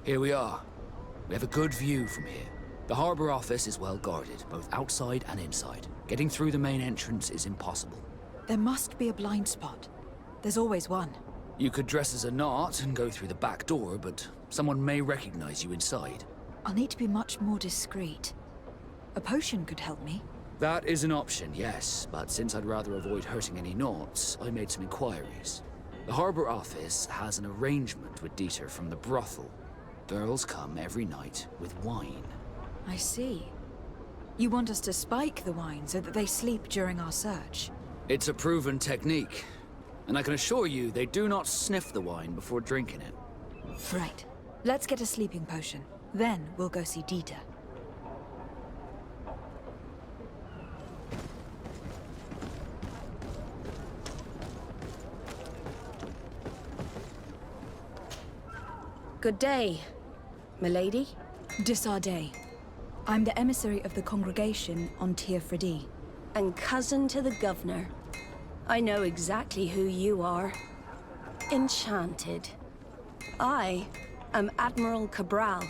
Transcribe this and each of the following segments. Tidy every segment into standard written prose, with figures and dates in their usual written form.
Here we are. We have a good view from here. The harbor office is well guarded, both outside and inside. Getting through the main entrance is impossible. There must be a blind spot. There's always one. You could dress as a knot and go through the back door, but someone may recognize you inside. I'll need to be much more discreet. A potion could help me. That is an option, yes, but since I'd rather avoid hurting any knots, I made some inquiries. The harbor office has an arrangement with Dieter from the brothel. Girls come every night with wine. I see. You want us to spike the wine so that they sleep during our search? It's a proven technique, and I can assure you they do not sniff the wine before drinking it. Right. Let's get a sleeping potion. Then we'll go see Dieter. Good day, milady. Disarday. I'm the emissary of the congregation on Tir-Fradi. And cousin to the governor. I know exactly who you are. Enchanted. I am Admiral Cabral,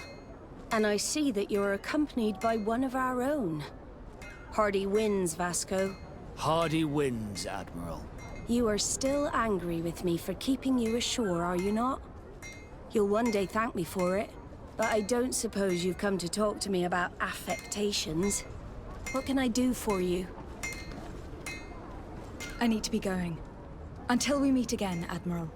and I see that you're accompanied by one of our own. Hardy winds, Vasco. Hardy winds, Admiral. You are still angry with me for keeping you ashore, are you not? You'll one day thank me for it, but I don't suppose you've come to talk to me about affectations. What can I do for you? I need to be going. Until we meet again, Admiral.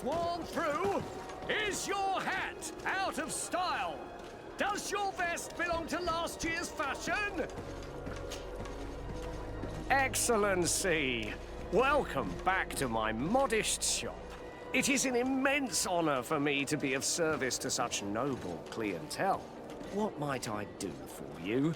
Worn through? Is your hat out of style? Does your vest belong to last year's fashion? Excellency, welcome back to my modest shop. It is an immense honor for me to be of service to such noble clientele. What might I do for you?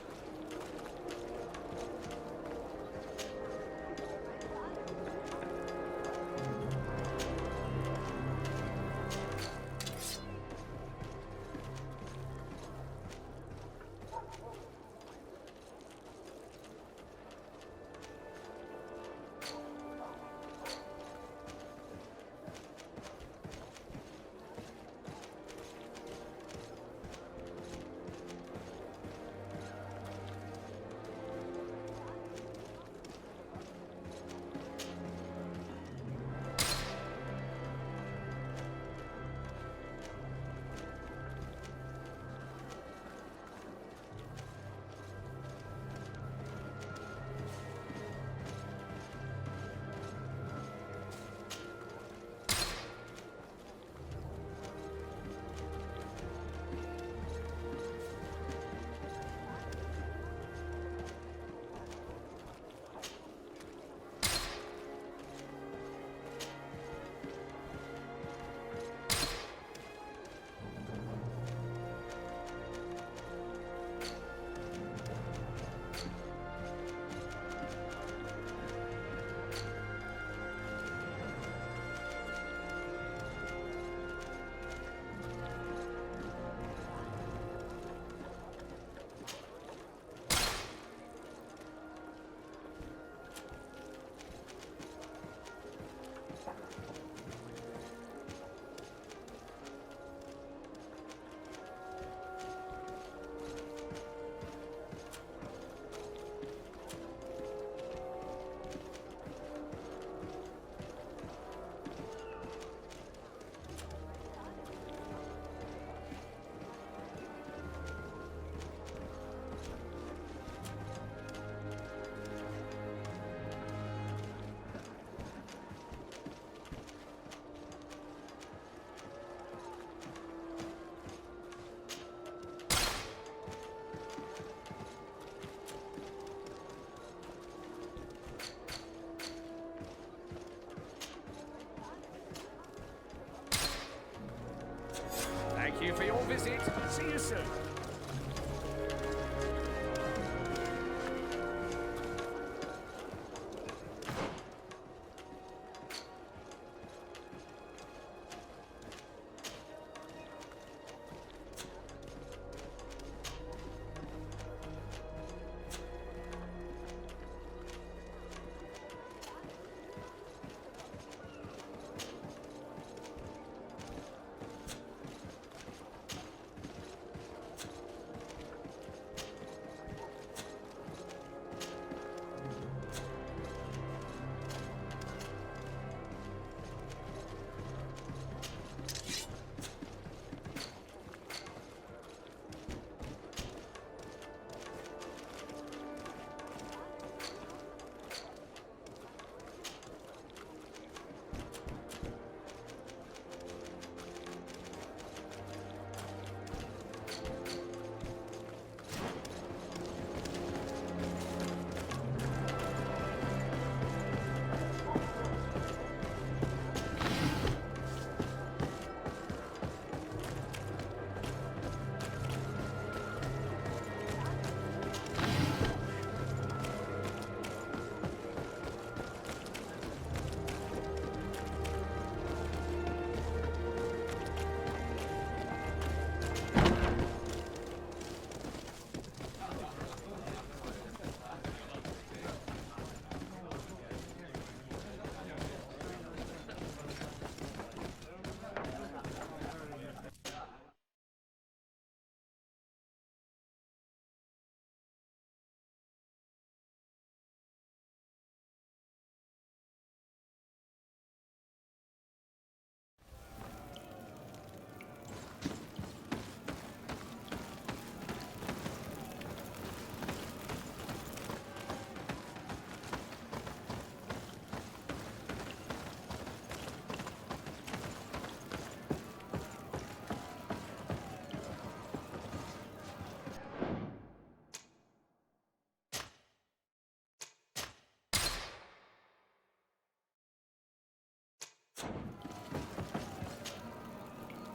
soon.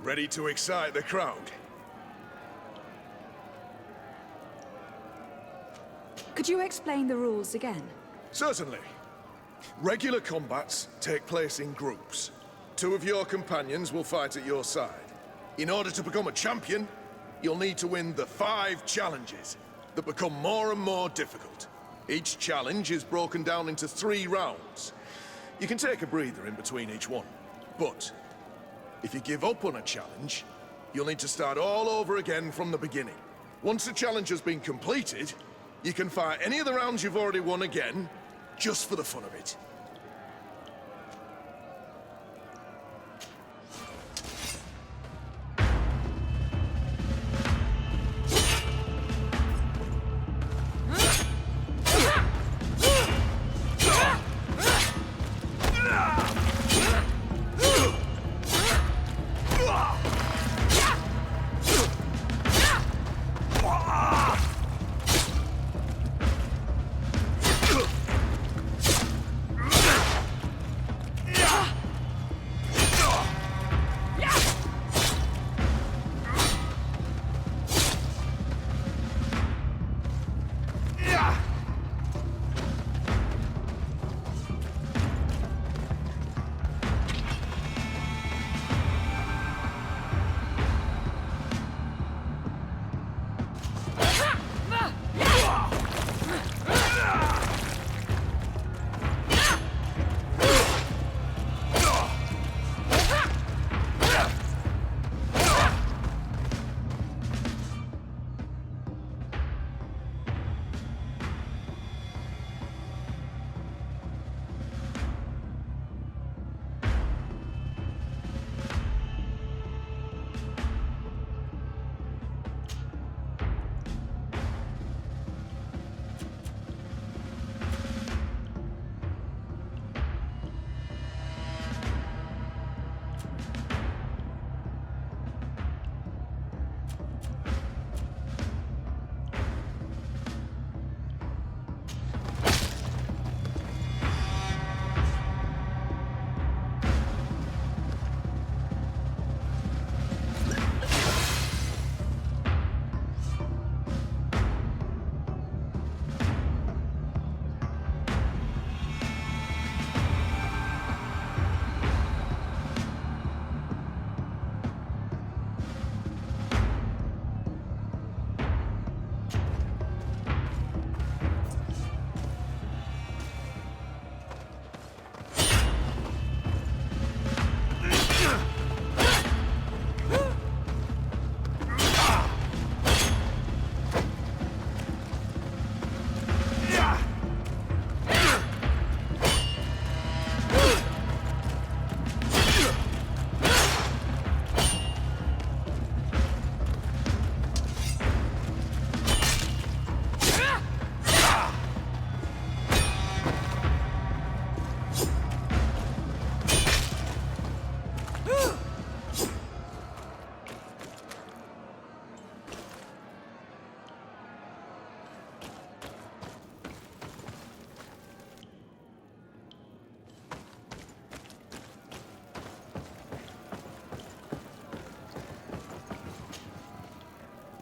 Ready to excite the crowd? Could you explain the rules again? Certainly. Regular combats take place in groups. 2 of your companions will fight at your side. In order to become a champion, you'll need to win the 5 challenges that become more and more difficult. Each challenge is broken down into 3 rounds. You can take a breather in between each one, but if you give up on a challenge, you'll need to start all over again from the beginning. Once the challenge has been completed, you can fight any of the rounds you've already won again, just for the fun of it.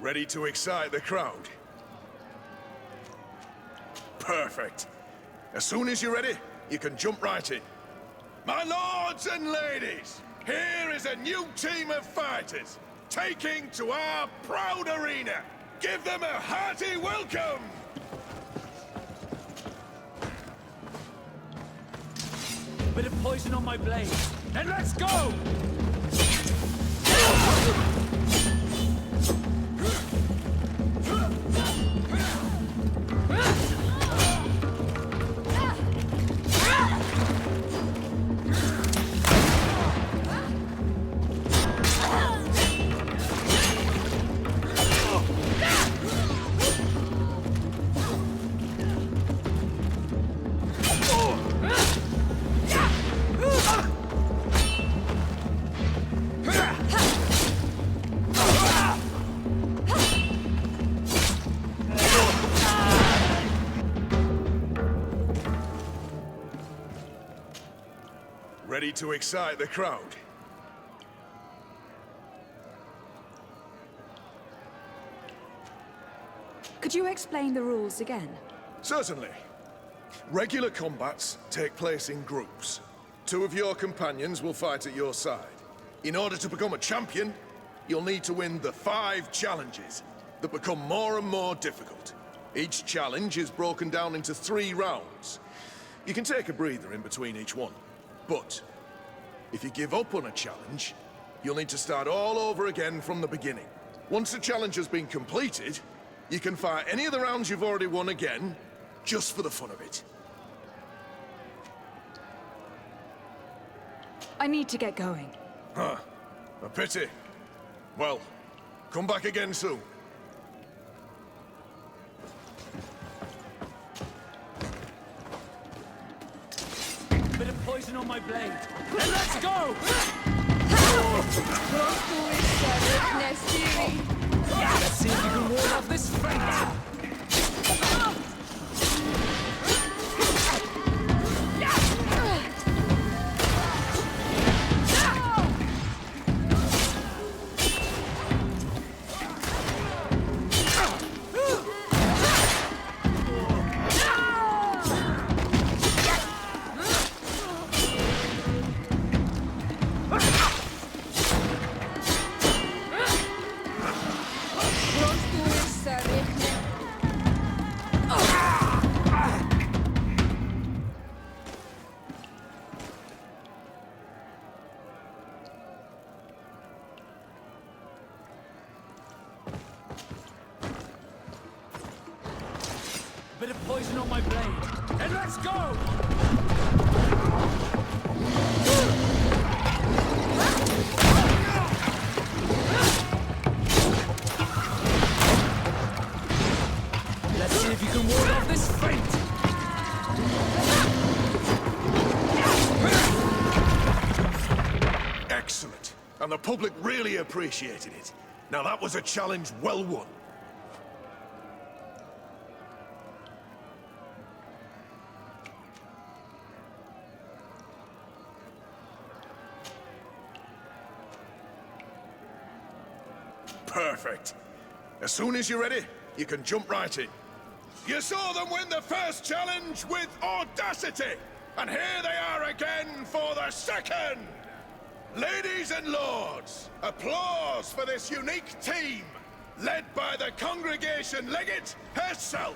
Ready to excite the crowd? Perfect. As soon as you're ready, you can jump right in. My lords and ladies, here is a new team of fighters, taking to our proud arena. Give them a hearty welcome! Bit of poison on my blade. Then let's go! Ready to excite the crowd? Could you explain the rules again? Certainly. Regular combats take place in groups. 2 of your companions will fight at your side. In order to become a champion, you'll need to win the 5 challenges that become more and more difficult. Each challenge is broken down into 3 rounds. You can take a breather in between each one. But if you give up on a challenge, you'll need to start all over again from the beginning. Once the challenge has been completed, you can fight any of the rounds you've already won again, just for the fun of it. I need to get going. Huh. A pity. Well, come back again soon. Bit of poison on my blade. Then let's go! Let's see if you can ward off this fate. Bit of poison on my blade. And let's go! Let's see if you can ward off this fate! Excellent. And the public really appreciated it. Now that was a challenge well won. Perfect. As soon as you're ready, you can jump right in. You saw them win the first challenge with audacity, and here they are again for the second! Ladies and lords, applause for this unique team, led by the congregation legate herself!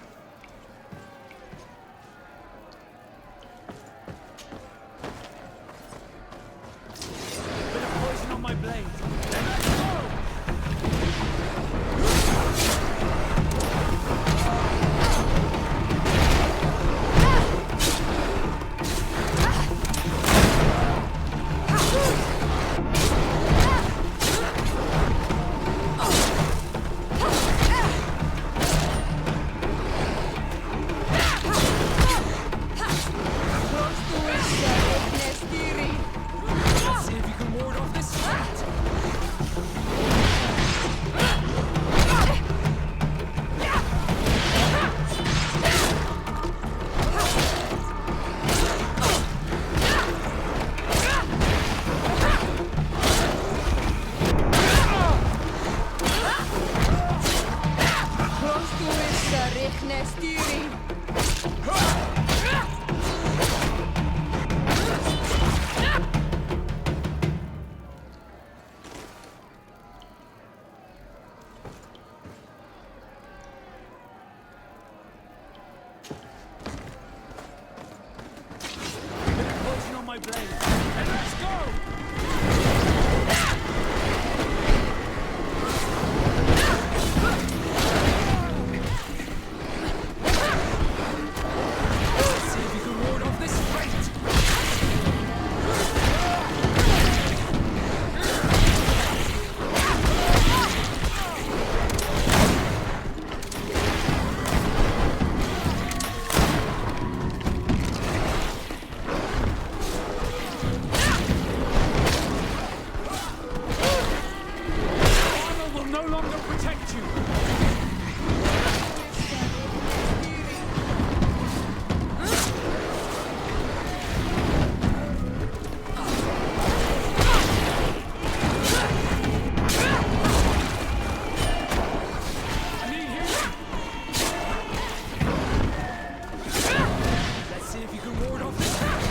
Bit of poison on my blade. Then let's go! Poison on my blade. And let's go! See if you can ward off this fate! Armor will no longer protect you! I need healing! Let's see if you can ward off this fate!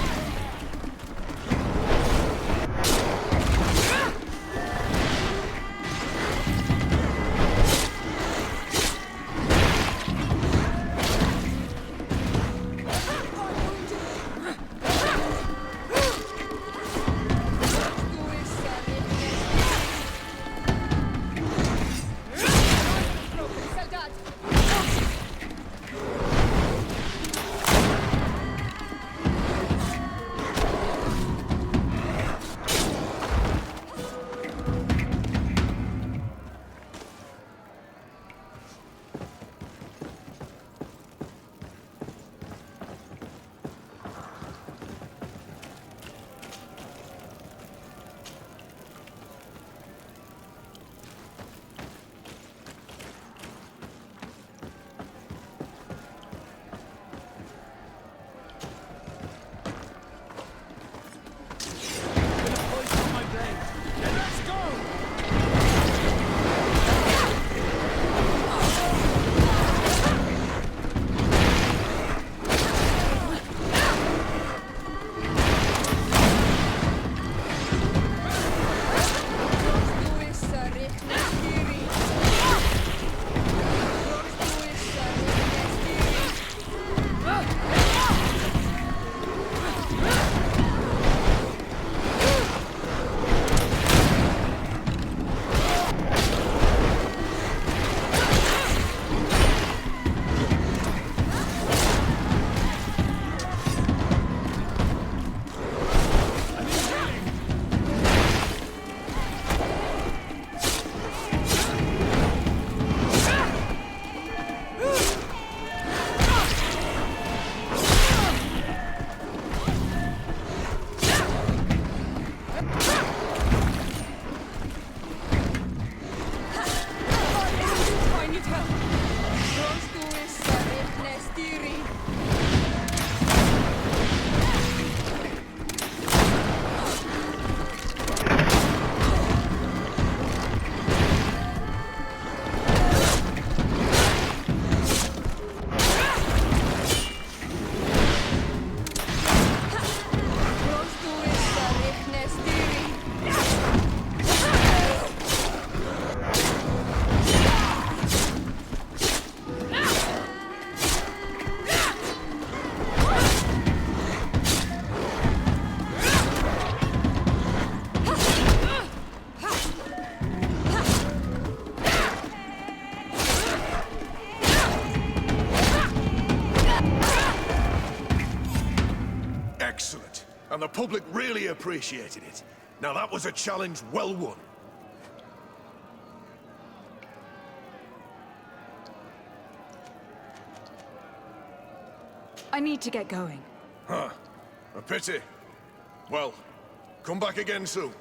Poison on my blade. And let's go! Excellent. And the public really appreciated it. Now that was a challenge well won. I need to get going. Huh. A pity. Well, come back again soon.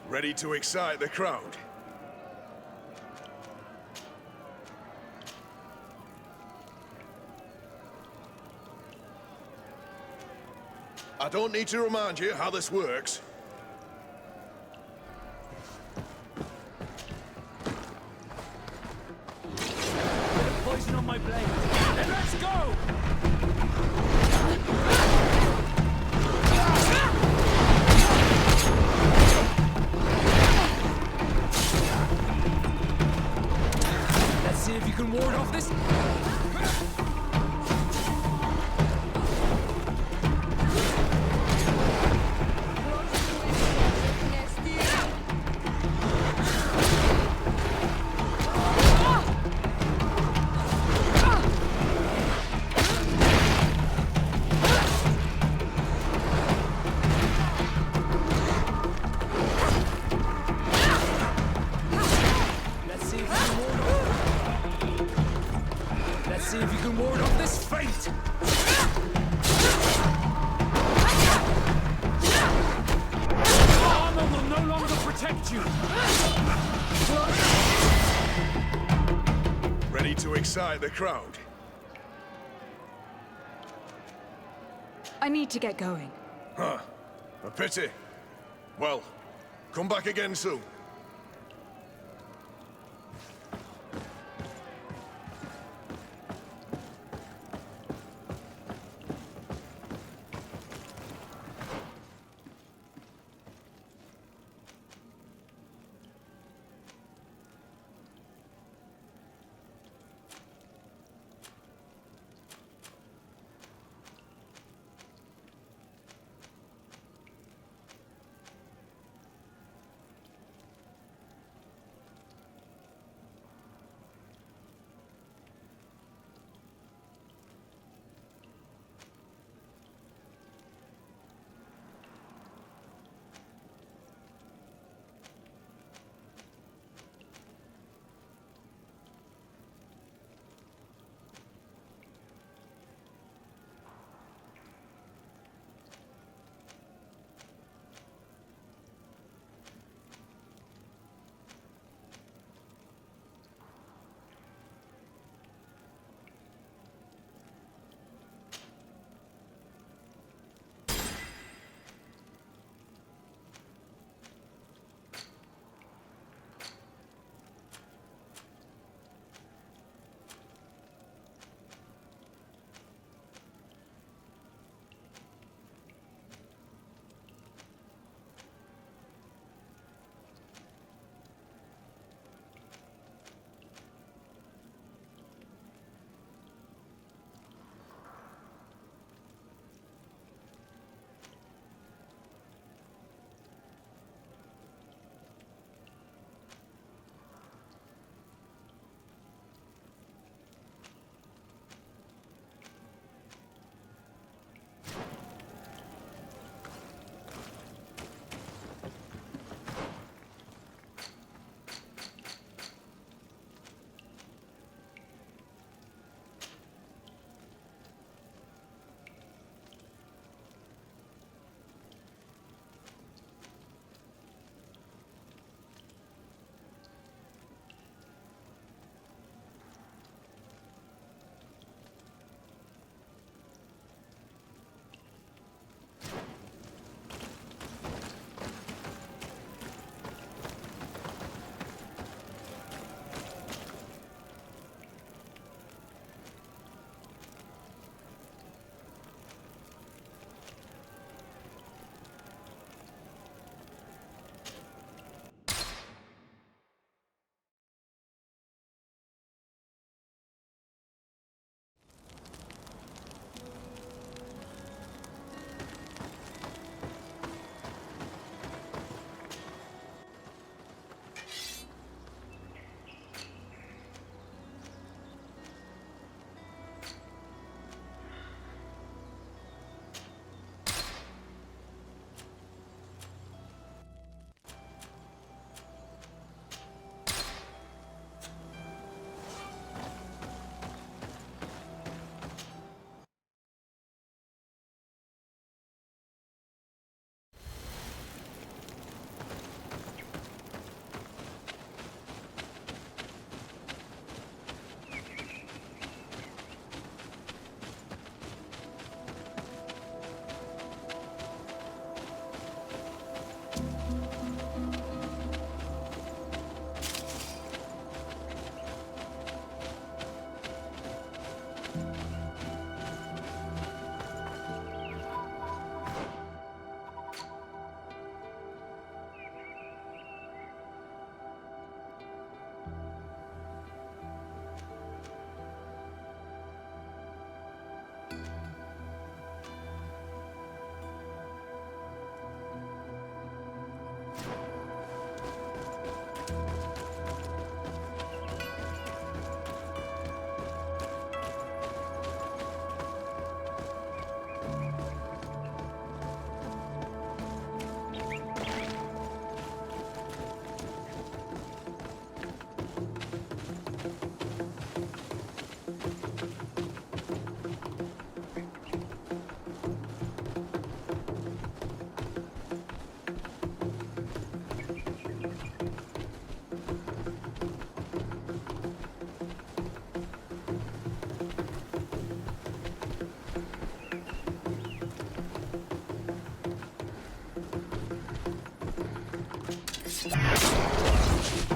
Ready to excite the crowd? I don't need to remind you how this works. Bit of poison on my blade. Then let's go! Let's see if you can ward off this. See if you can ward off this fate! Armor will no longer protect you! Ready to excite the crowd? I need to get going. Huh. A pity. Well, come back again soon.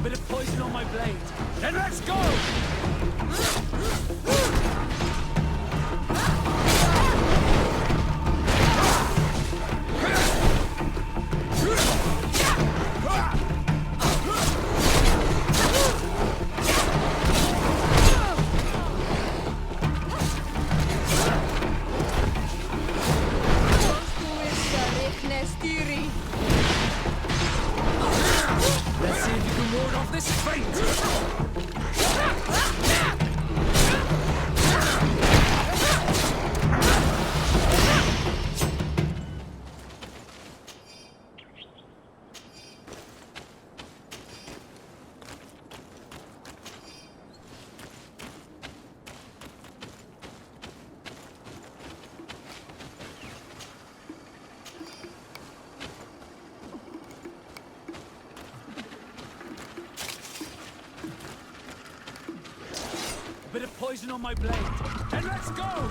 Bit of poison on my blade. Then let's go! Let's see if you can ward off this fate! Bit of poison on my blade. And let's go!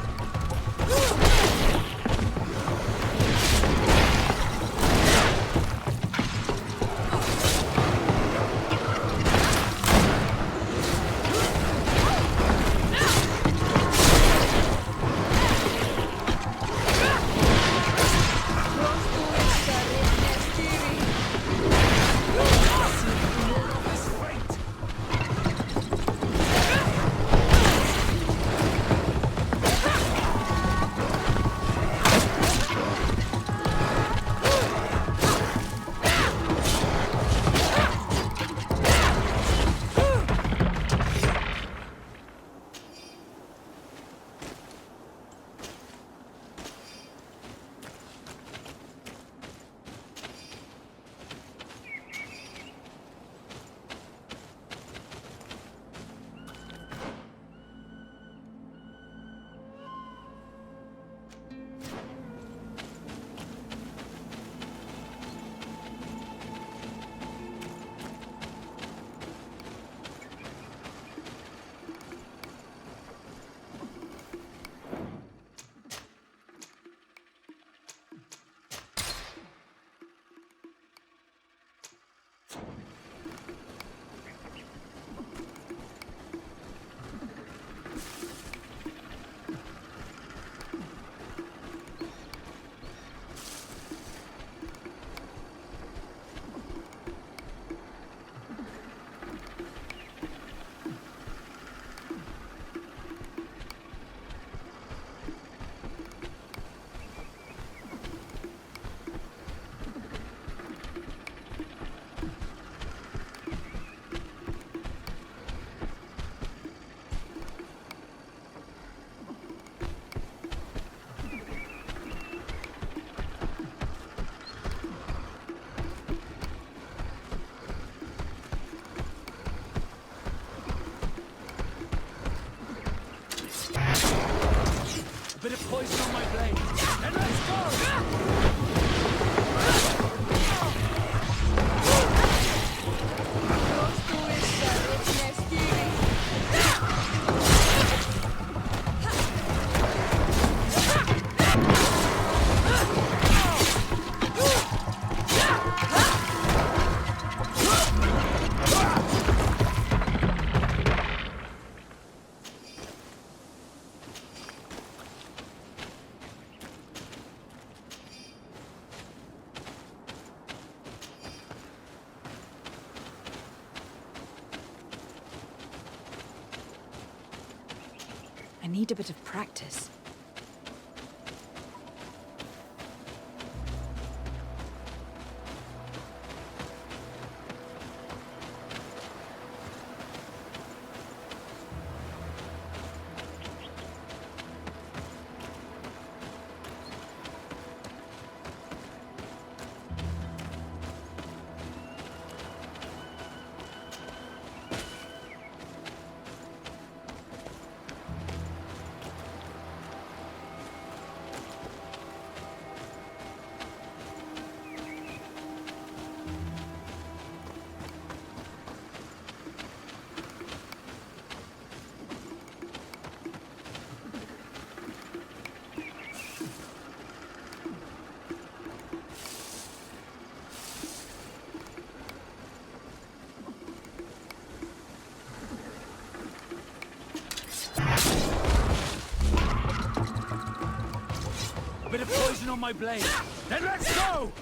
Bit of poison on my blade. And let's go! I need a bit of practice. A bit of poison on my blade. Then let's go!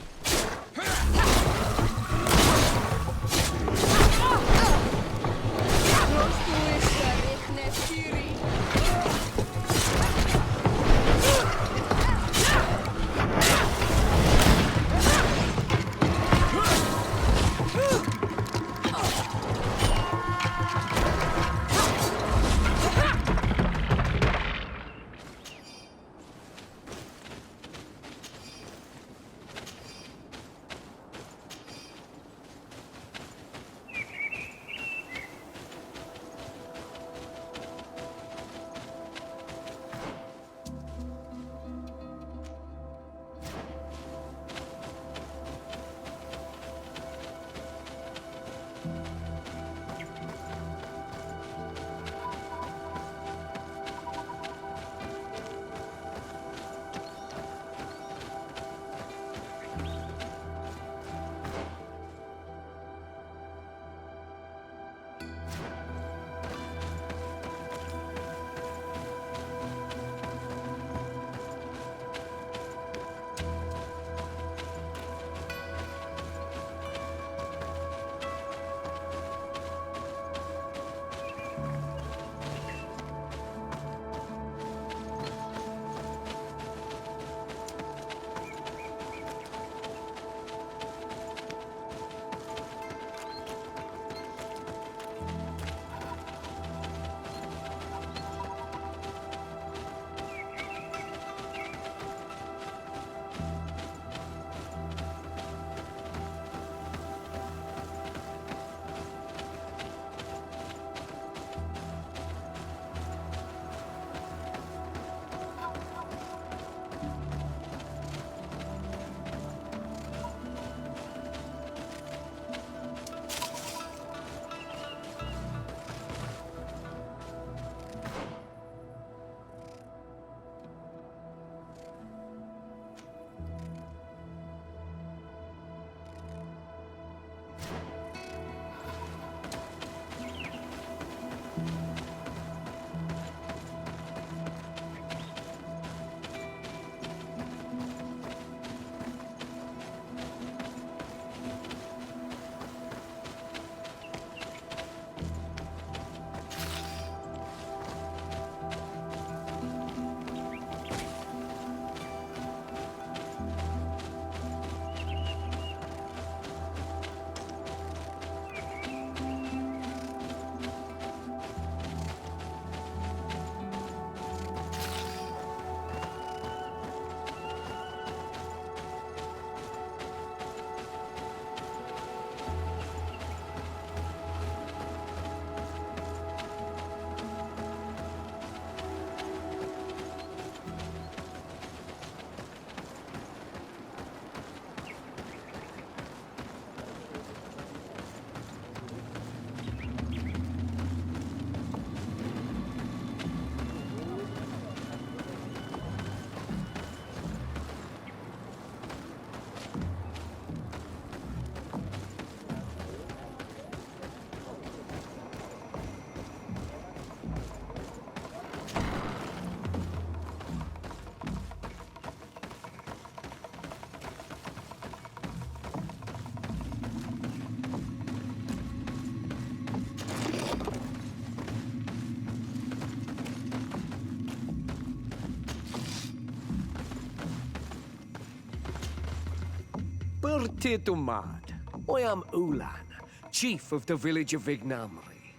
Bertitumad. I am Ulan, chief of the village of Vignamri.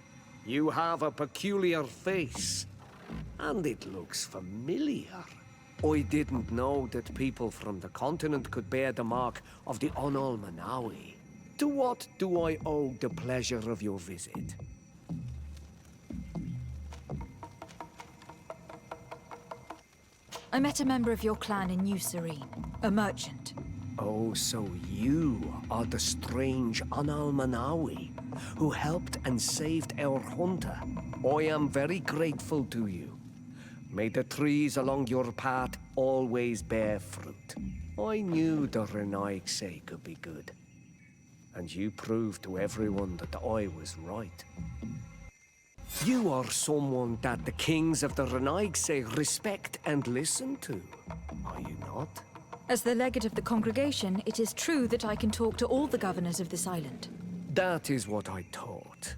You have a peculiar face, and it looks familiar. I didn't know that people from the continent could bear the mark of the Onolmanawi. To what do I owe the pleasure of your visit? I met a member of your clan in New Serene, a merchant. Oh, so you are the strange Onolmanawi who helped and saved our hunter. I am very grateful to you. May the trees along your path always bear fruit. I knew the Renaigse could be good. And you proved to everyone that I was right. You are someone that the kings of the Renaigse respect and listen to, are you not? As the legate of the congregation, it is true that I can talk to all the governors of this island. That is what I thought.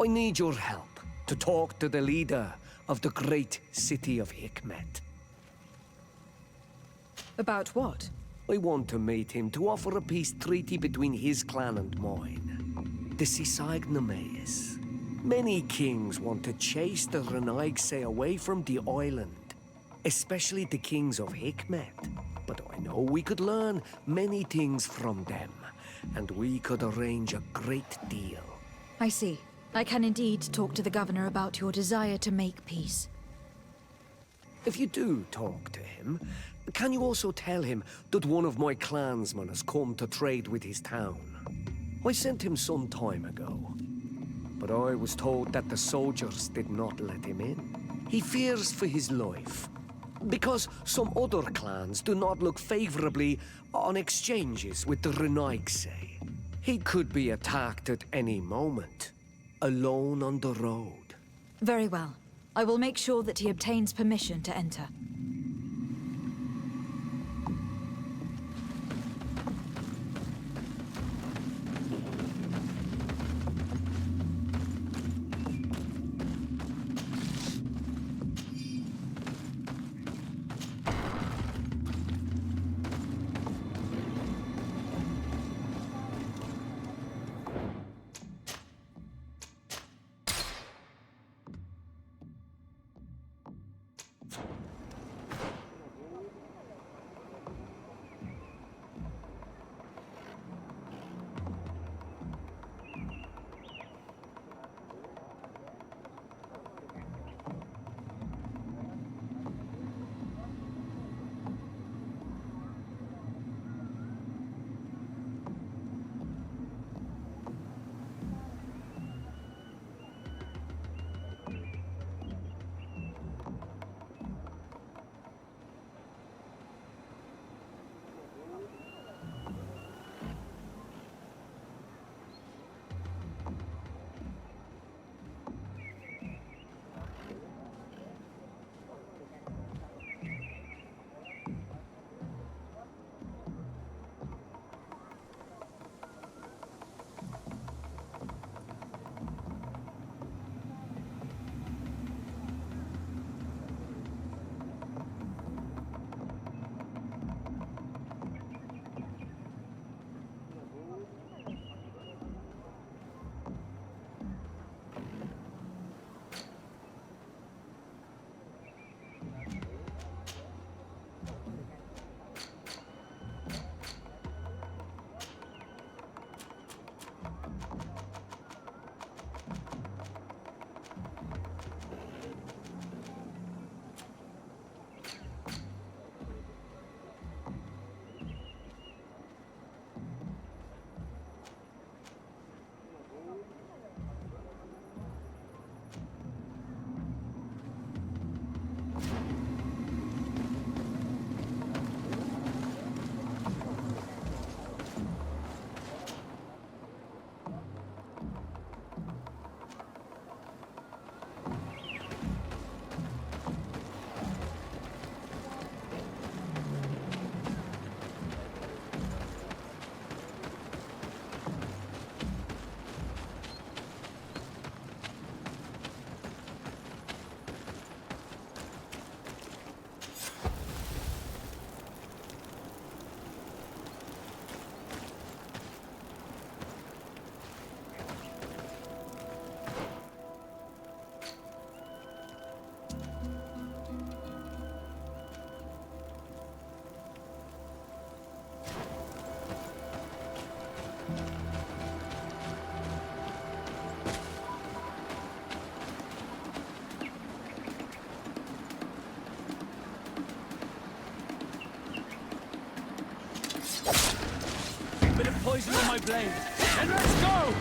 I need your help to talk to the leader of the great city of Hikmet. About what? I want to meet him to offer a peace treaty between his clan and mine. The Sisagnameis. Many kings want to chase the Renaigse away from the island, especially the kings of Hikmet. But I know we could learn many things from them, and we could arrange a great deal. I see. I can indeed talk to the governor about your desire to make peace. If you do talk to him, can you also tell him that one of my clansmen has come to trade with his town? I sent him some time ago, but I was told that the soldiers did not let him in. He fears for his life, because some other clans do not look favorably on exchanges with the Renaigse. He could be attacked at any moment, alone on the road. Very well. I will make sure that he obtains permission to enter. Poison on my blade. And let's go!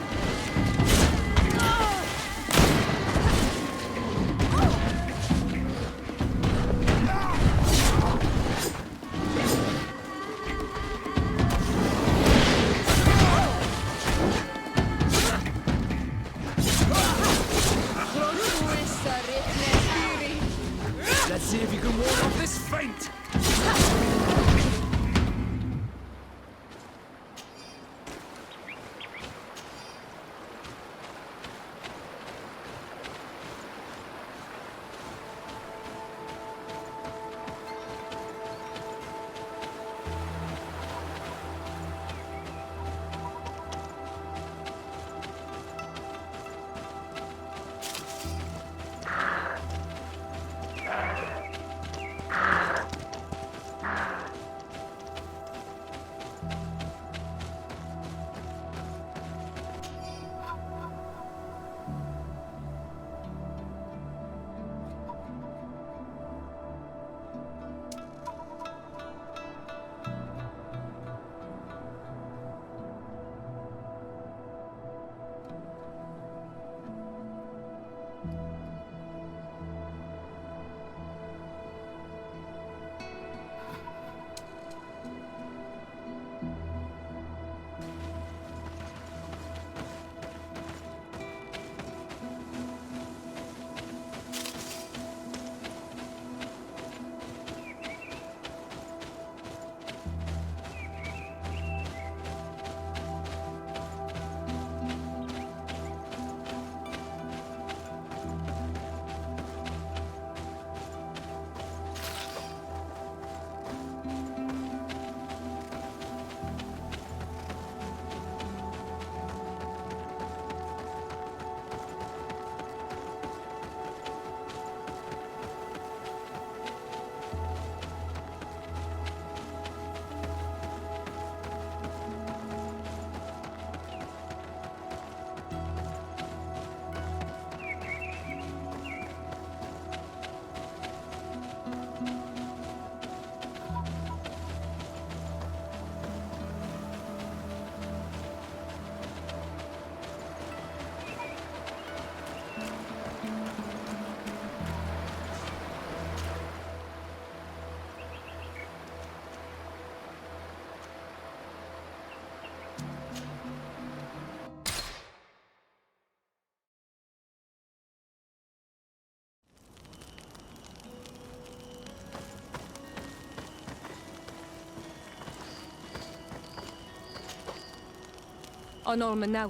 On Olmenau.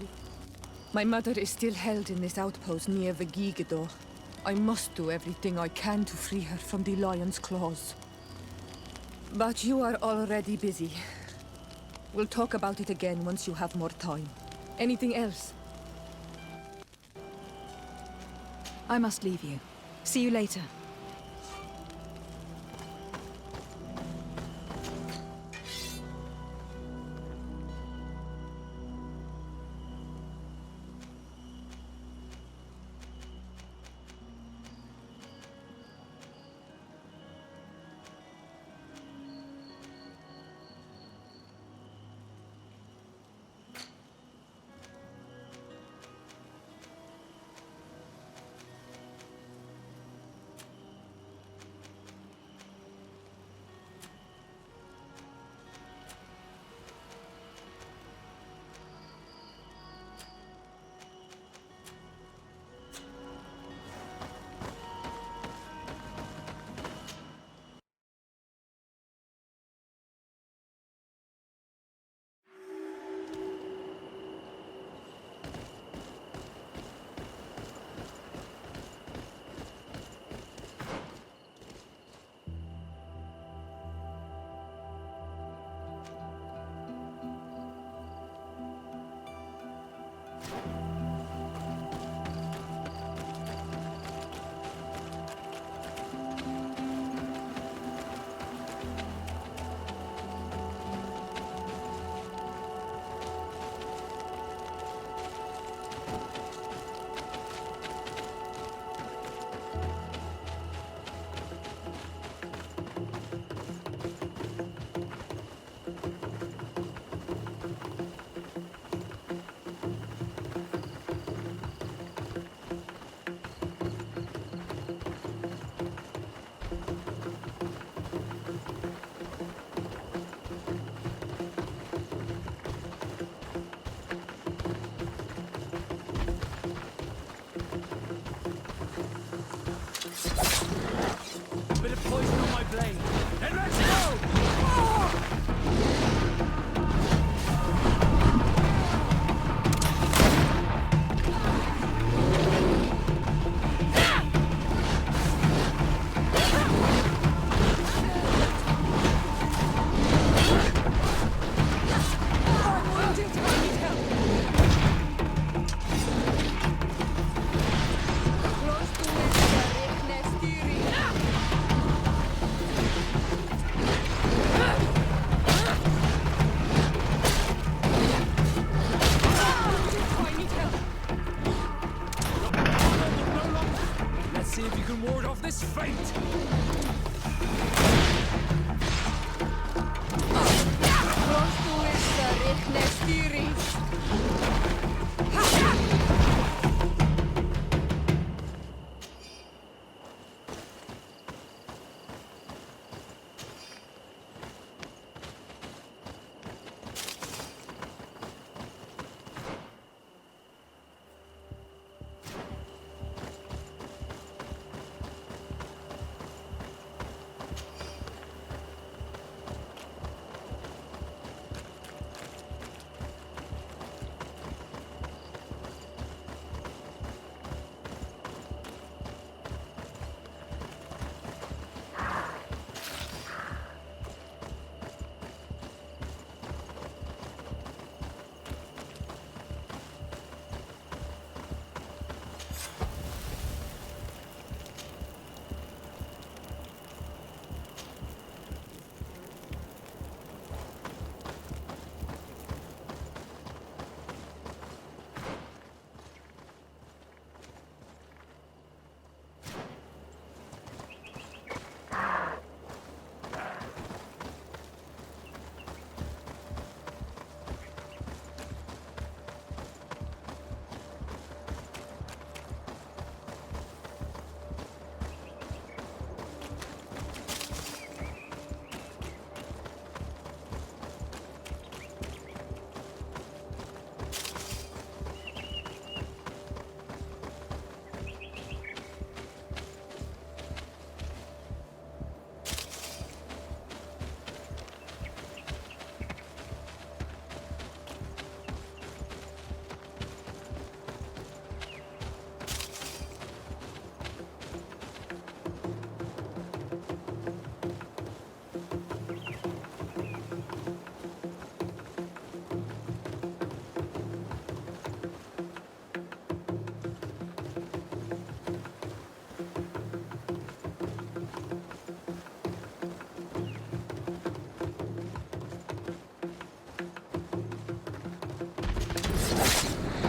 My mother is still held in this outpost near Vigigado. I must do everything I can to free her from the lion's claws. But you are already busy. We'll talk about it again once you have more time. Anything else? I must leave you. See you later.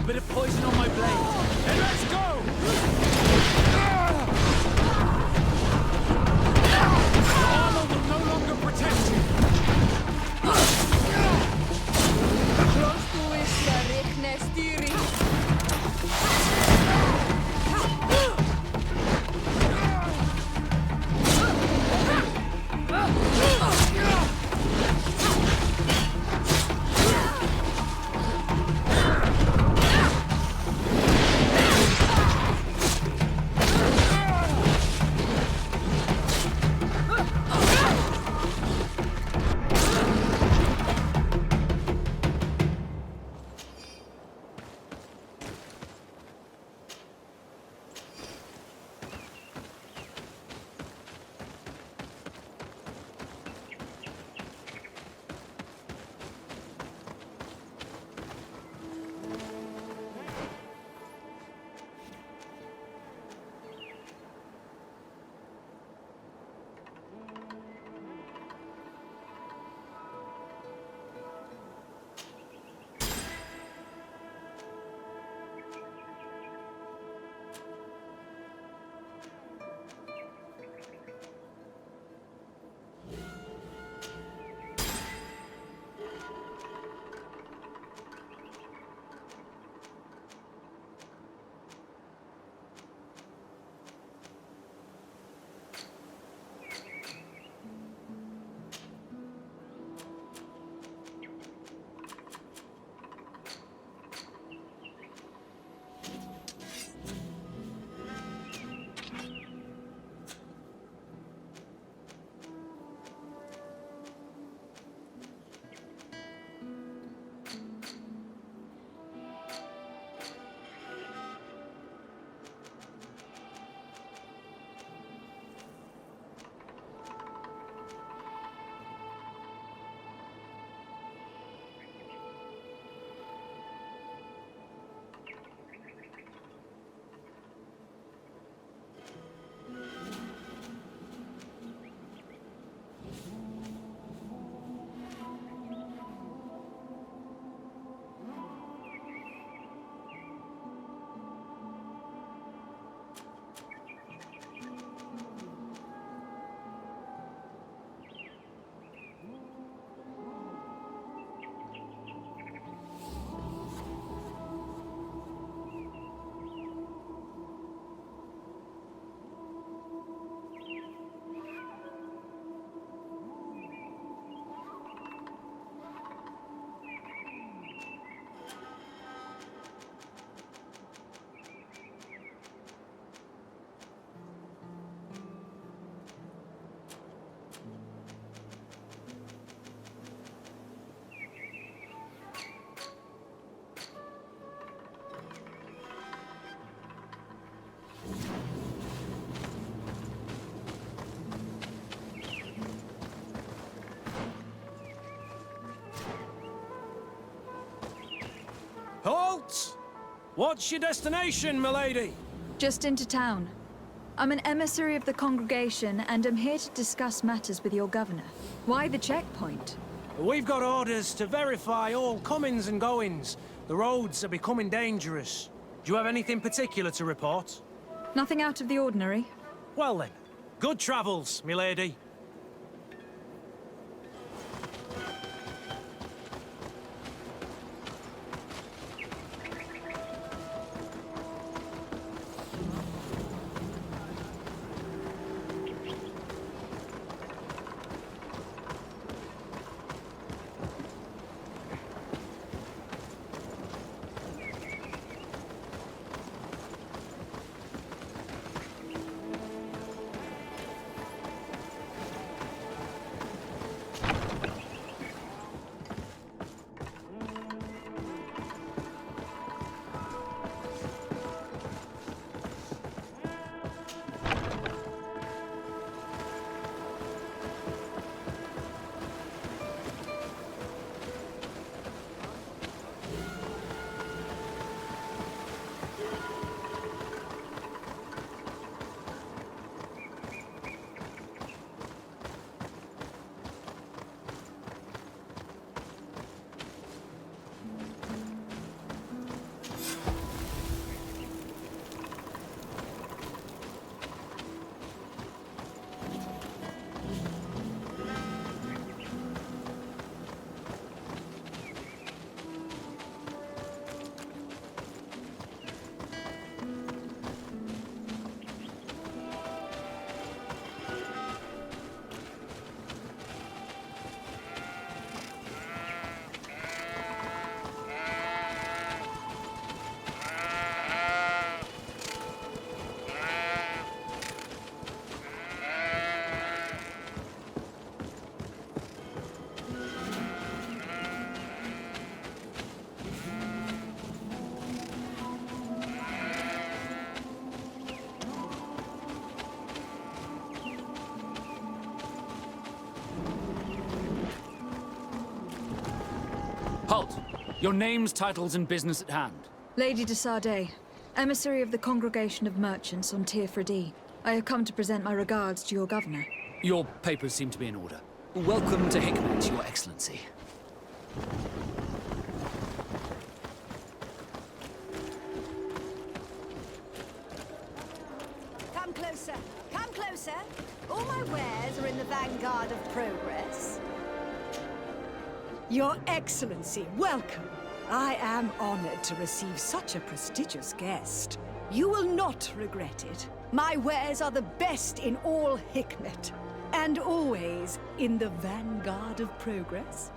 A bit of poison on my blade, and let's go! Your armor will no longer protect you. Close to it, Rechne Stiri. Halt! What's your destination, milady? Just into town. I'm an emissary of the congregation, and I'm here to discuss matters with your governor. Why the checkpoint? We've got orders to verify all comings and goings. The roads are becoming dangerous. Do you have anything particular to report? Nothing out of the ordinary. Well then, good travels, milady. Halt! Your names, titles, and business at hand. Lady de Sardet, emissary of the Congregation of Merchants on Tir-Fradi. I have come to present my regards to your governor. Your papers seem to be in order. Welcome to Hikmet, Your Excellency. Come closer. Come closer. All my wares are in the vanguard of progress. Your Excellency, welcome. I am honored to receive such a prestigious guest. You will not regret it. My wares are the best in all Hikmet, and always in the vanguard of progress.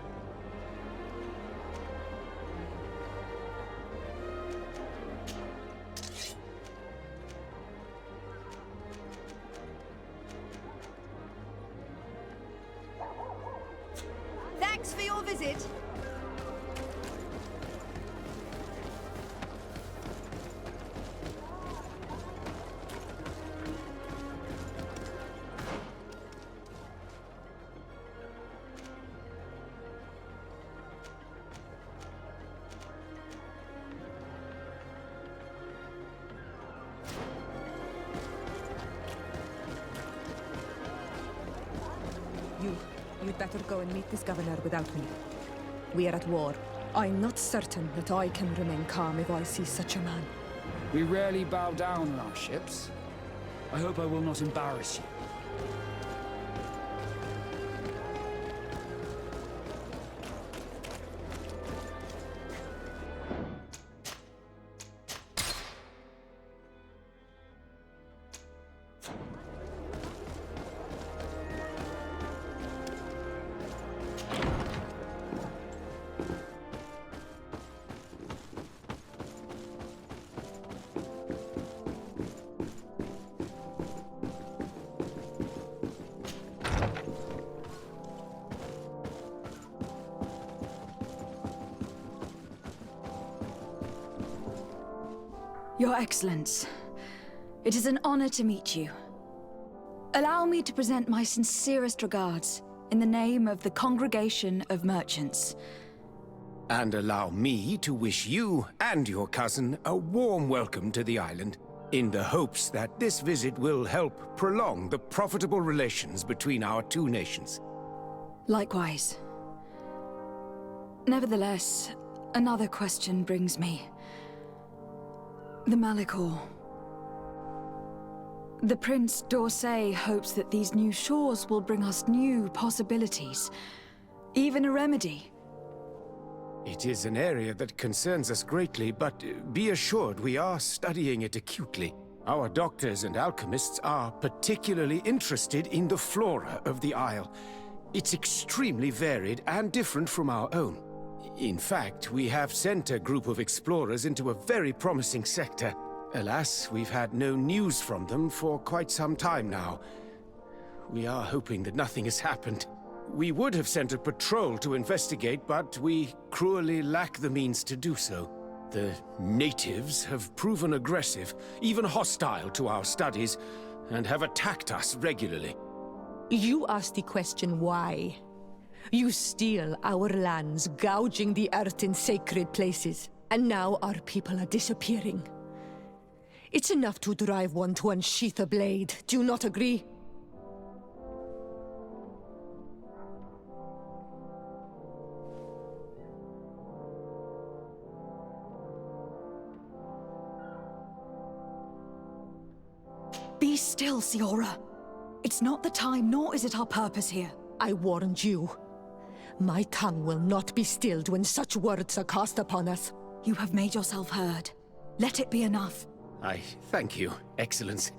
Thanks for your visit. You'd better go and meet this governor without me. We are at war. I'm not certain that I can remain calm if I see such a man. We rarely bow down on our ships. I hope I will not embarrass you. Your Excellence, it is an honor to meet you. Allow me to present my sincerest regards in the name of the Congregation of Merchants. And allow me to wish you and your cousin a warm welcome to the island, in the hopes that this visit will help prolong the profitable relations between our two nations. Likewise. Nevertheless, another question brings me. The malihora. The Prince d'Orsay hopes that these new shores will bring us new possibilities, even a remedy. It is an area that concerns us greatly, but be assured we are studying it acutely. Our doctors and alchemists are particularly interested in the flora of the Isle. It's extremely varied and different from our own. In fact, we have sent a group of explorers into a very promising sector. Alas, we've had no news from them for quite some time now. We are hoping that nothing has happened. We would have sent a patrol to investigate, but we cruelly lack the means to do so. The natives have proven aggressive, even hostile to our studies, and have attacked us regularly. You asked the question why. You steal our lands, gouging the earth in sacred places. And now our people are disappearing. It's enough to drive one to unsheath a blade. Do you not agree? Be still, Siora. It's not the time, nor is it our purpose here. I warned you. My tongue will not be stilled when such words are cast upon us. You have made yourself heard. Let it be enough. I thank you, Excellence.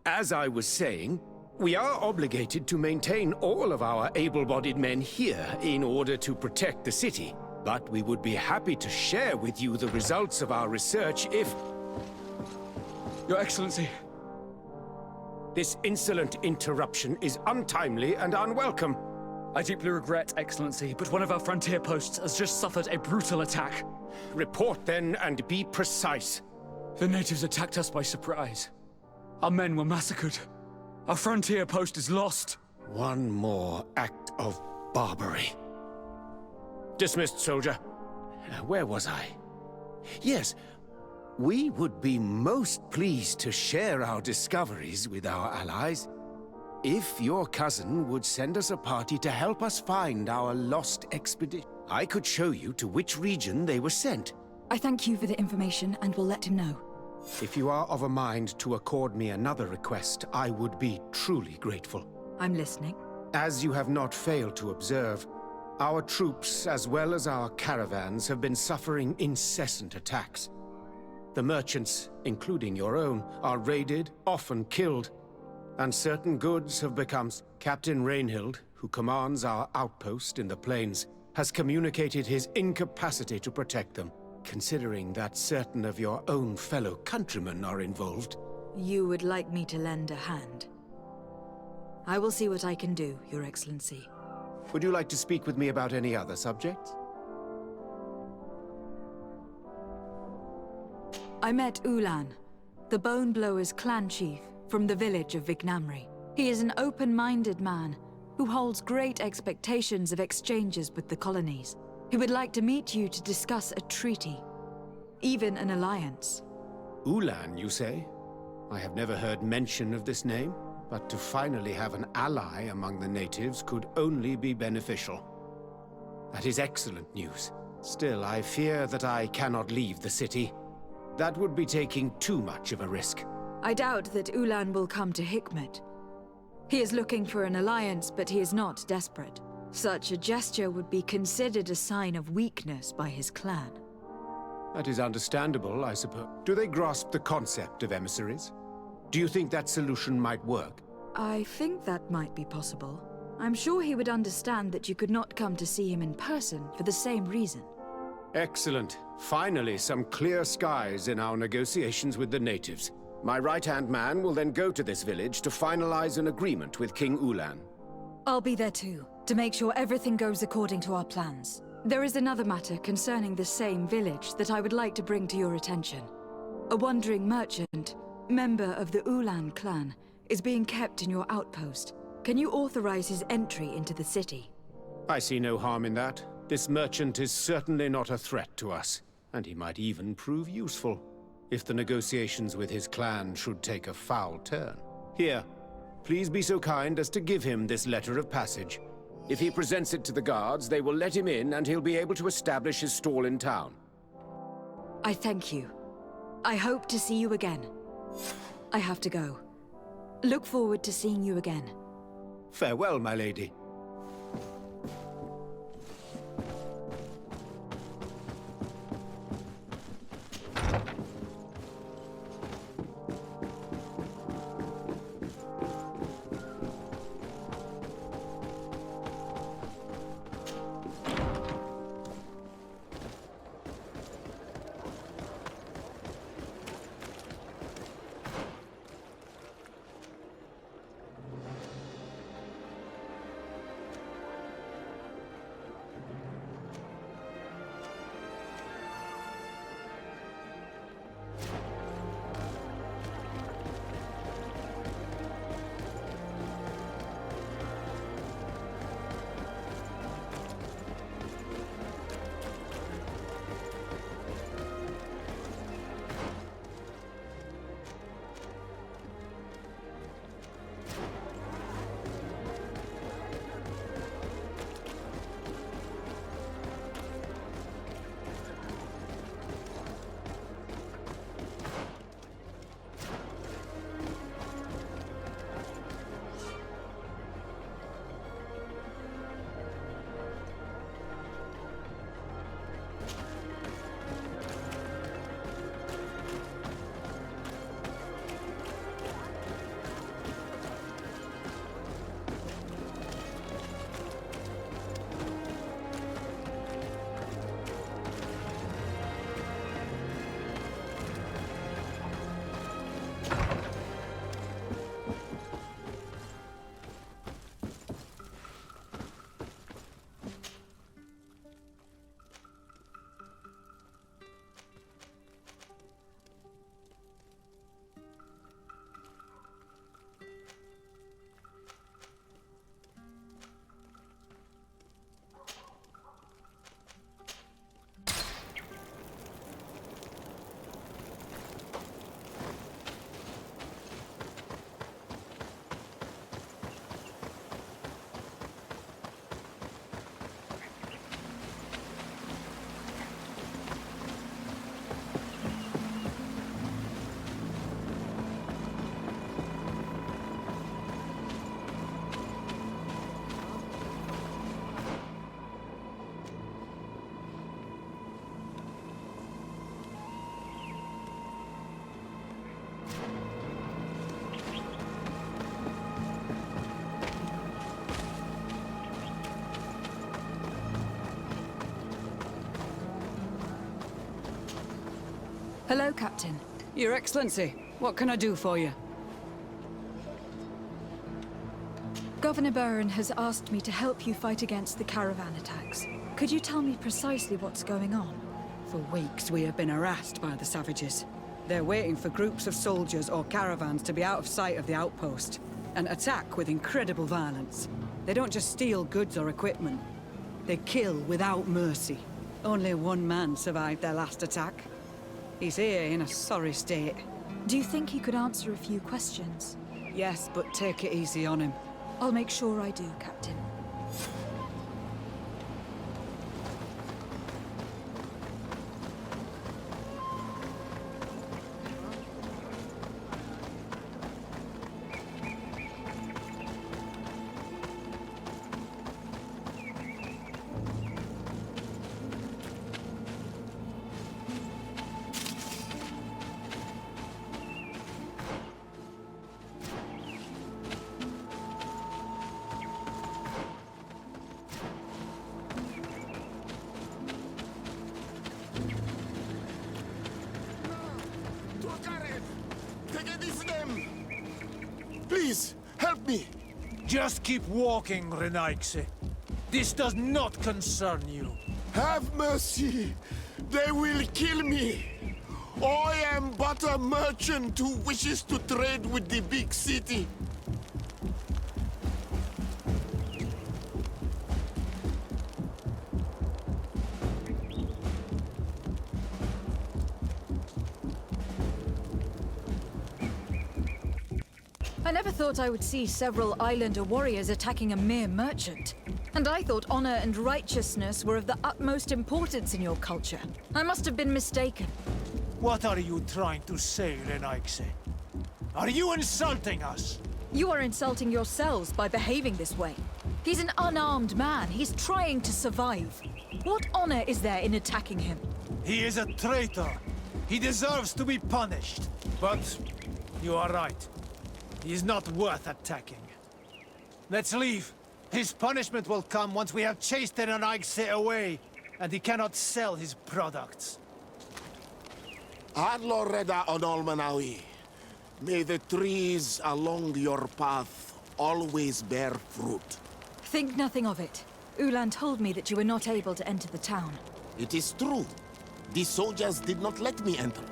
As I was saying, we are obligated to maintain all of our able-bodied men here in order to protect the city. But we would be happy to share with you the results of our research if... Your Excellency. This insolent interruption is untimely and unwelcome. I deeply regret, Excellency, but one of our frontier posts has just suffered a brutal attack. Report then, and be precise. The natives attacked us by surprise. Our men were massacred. Our frontier post is lost. One more act of barbarity. Dismissed, soldier. Where was I? Yes, we would be most pleased to share our discoveries with our allies. If your cousin would send us a party to help us find our lost expedition, I could show you to which region they were sent. I thank you for the information and will let him know. If you are of a mind to accord me another request, I would be truly grateful. I'm listening. As you have not failed to observe, our troops, as well as our caravans, have been suffering incessant attacks. The merchants, including your own, are raided, often killed, and certain goods have become... Captain Rainhild, who commands our outpost in the plains, has communicated his incapacity to protect them, considering that certain of your own fellow countrymen are involved. You would like me to lend a hand? I will see what I can do, Your Excellency. Would you like to speak with me about any other subjects? I met Ulan, the Bone Blower's clan chief from the village of Vignamri. He is an open-minded man who holds great expectations of exchanges with the colonies. He would like to meet you to discuss a treaty, even an alliance. Ulan, you say? I have never heard mention of this name, but to finally have an ally among the natives could only be beneficial. That is excellent news. Still, I fear that I cannot leave the city. That would be taking too much of a risk. I doubt that Ulan will come to Hikmet. He is looking for an alliance, but he is not desperate. Such a gesture would be considered a sign of weakness by his clan. That is understandable, I suppose. Do they grasp the concept of emissaries? Do you think that solution might work? I think that might be possible. I'm sure he would understand that you could not come to see him in person for the same reason. Excellent. Finally, some clear skies in our negotiations with the natives. My right-hand man will then go to this village to finalize an agreement with King Ulan. I'll be there too, to make sure everything goes according to our plans. There is another matter concerning the same village that I would like to bring to your attention. A wandering merchant, member of the Ulan clan, is being kept in your outpost. Can you authorize his entry into the city? I see no harm in that. This merchant is certainly not a threat to us, and he might even prove useful, if the negotiations with his clan should take a foul turn. Here, please be so kind as to give him this letter of passage. If he presents it to the guards, they will let him in and he'll be able to establish his stall in town. I thank you. I hope to see you again. I have to go. Look forward to seeing you again. Farewell, my lady. Hello, Captain. Your Excellency, what can I do for you? Governor Burren has asked me to help you fight against the caravan attacks. Could you tell me precisely what's going on? For weeks, we have been harassed by the savages. They're waiting for groups of soldiers or caravans to be out of sight of the outpost, and attack with incredible violence. They don't just steal goods or equipment. They kill without mercy. Only one man survived their last attack. He's here in a sorry state. Do you think he could answer a few questions? Yes, but take it easy on him. I'll make sure I do, Captain. Please, help me! Just keep walking, Renaigse. This does not concern you. Have mercy! They will kill me! I am but a merchant who wishes to trade with the big city. I never thought I would see several islander warriors attacking a mere merchant. And I thought honor and righteousness were of the utmost importance in your culture. I must have been mistaken. What are you trying to say, Renaigse? Are you insulting us? You are insulting yourselves by behaving this way. He's an unarmed man. He's trying to survive. What honor is there in attacking him? He is a traitor. He deserves to be punished. But you are right. He is not worth attacking. Let's leave. His punishment will come once we have chased Renaigse away, and he cannot sell his products. Adloreda Onolmanawi, may the trees along your path always bear fruit. Think nothing of it. Ulan told me that you were not able to enter the town. It is true. The soldiers did not let me enter.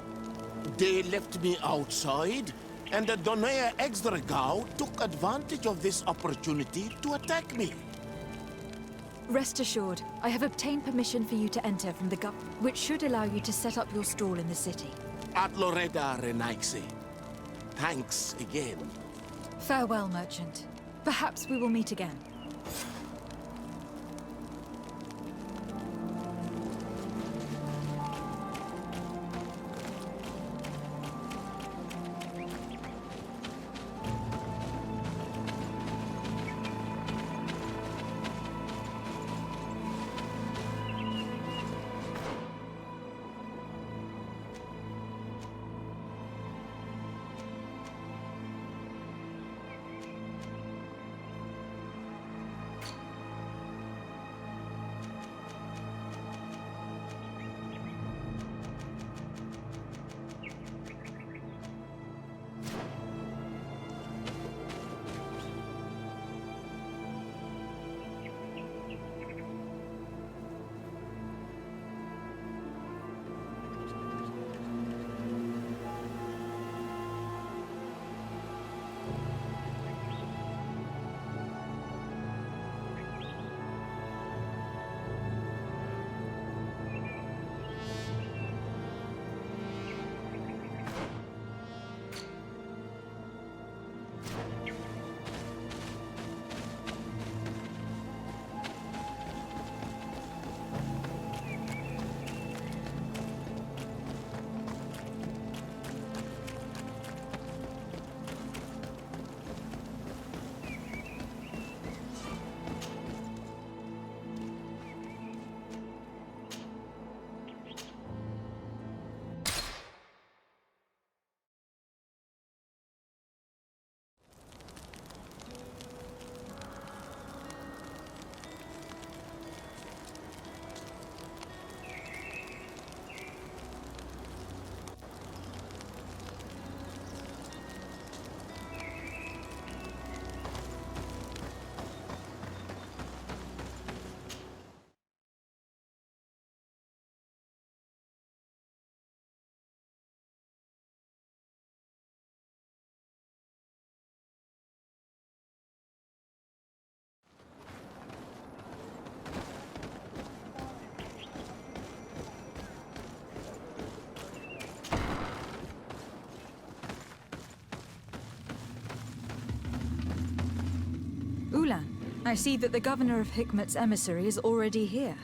They left me outside, and the Donea Exdragao took advantage of this opportunity to attack me. Rest assured, I have obtained permission for you to enter from the which should allow you to set up your stall in the city. At Loreda Renaigse. Thanks again. Farewell, merchant. Perhaps we will meet again. I see that the governor of Hikmet's emissary is already here.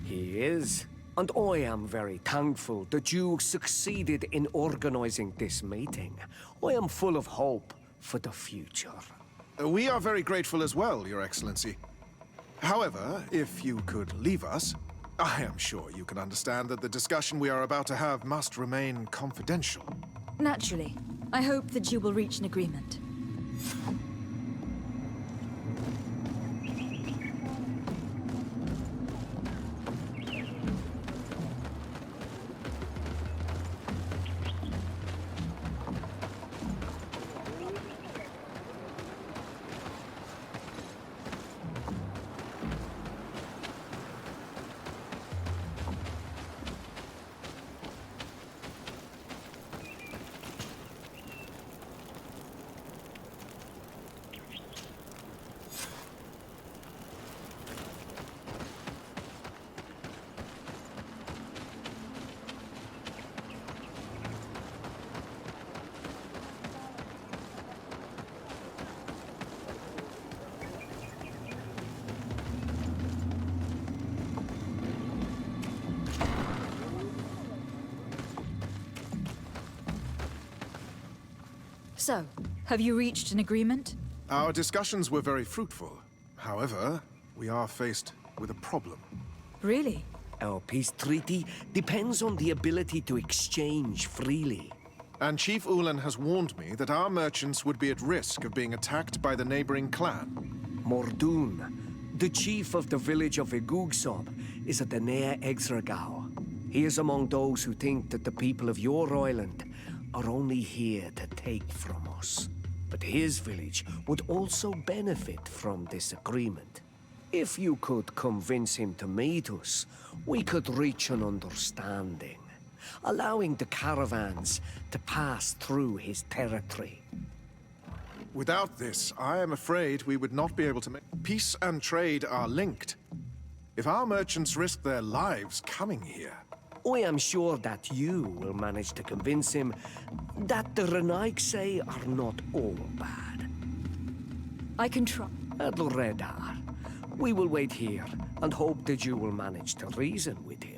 He is. And I am very thankful that you succeeded in organizing this meeting. I am full of hope for the future. We are very grateful as well, Your Excellency. However, if you could leave us, I am sure you can understand that the discussion we are about to have must remain confidential. Naturally. I hope that you will reach an agreement. So, have you reached an agreement? Our discussions were very fruitful. However, we are faced with a problem. Really? Our peace treaty depends on the ability to exchange freely. And Chief Ulan has warned me that our merchants would be at risk of being attacked by the neighboring clan. Mordoon, the chief of the village of Igugsob, is at the Nea Exragao. He is among those who think that the people of your island are only here to take from us. But his village would also benefit from this agreement. If you could convince him to meet us, we could reach an understanding, allowing the caravans to pass through his territory. Without this, I am afraid we would not be able to make... Peace and trade are linked. If our merchants risk their lives coming here... I am sure that you will manage to convince him that the Renaigse are not all bad. I can try. Adredar, we will wait here and hope that you will manage to reason with him.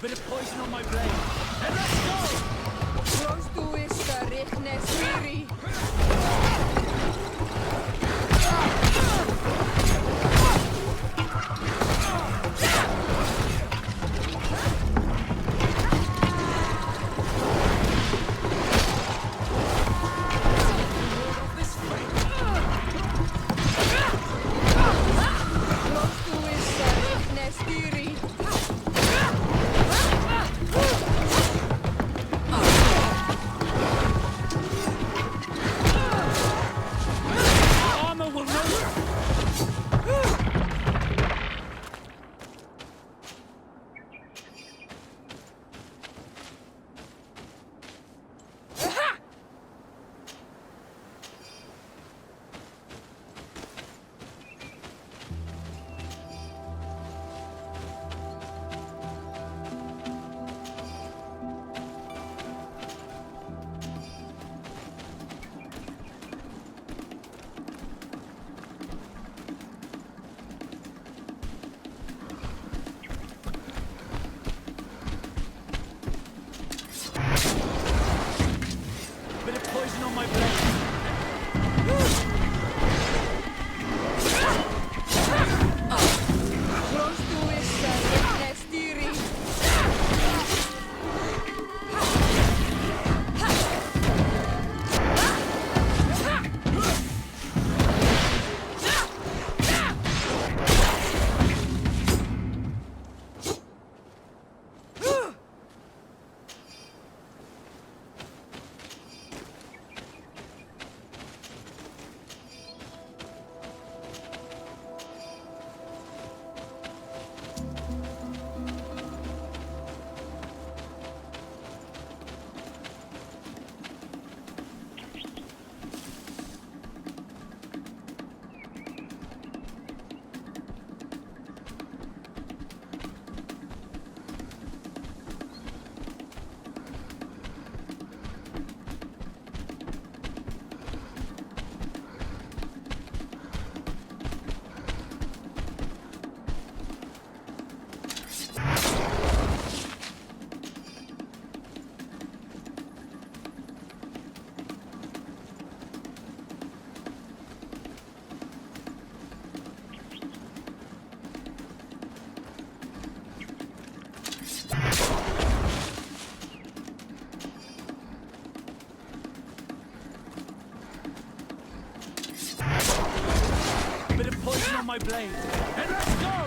Bit of poison on my blade. And let's go! My blade. And let's go!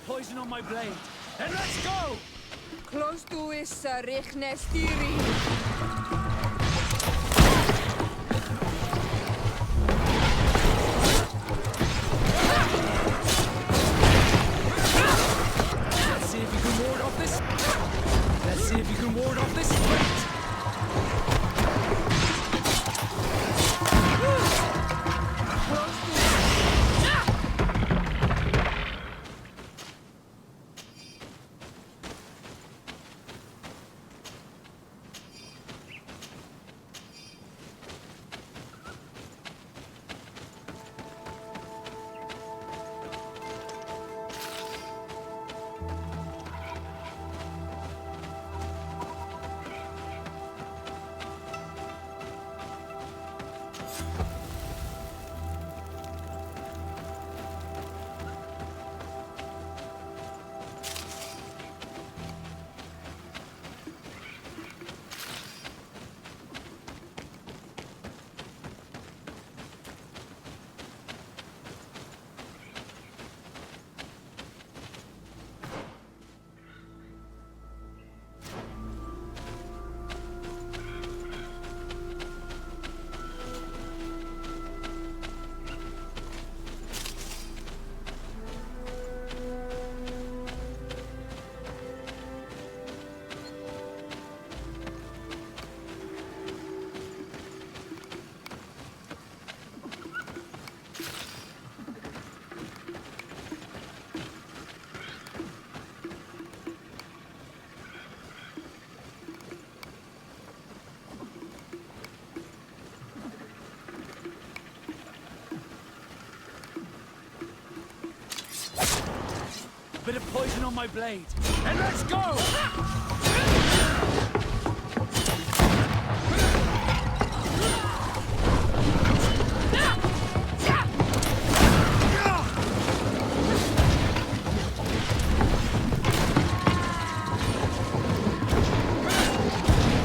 poison on my blade. And let's go! Close to is Rechnestiri. Let's see if you can ward off this. Let's see if you can ward off this fight. Bit of poison on my blade. And let's go!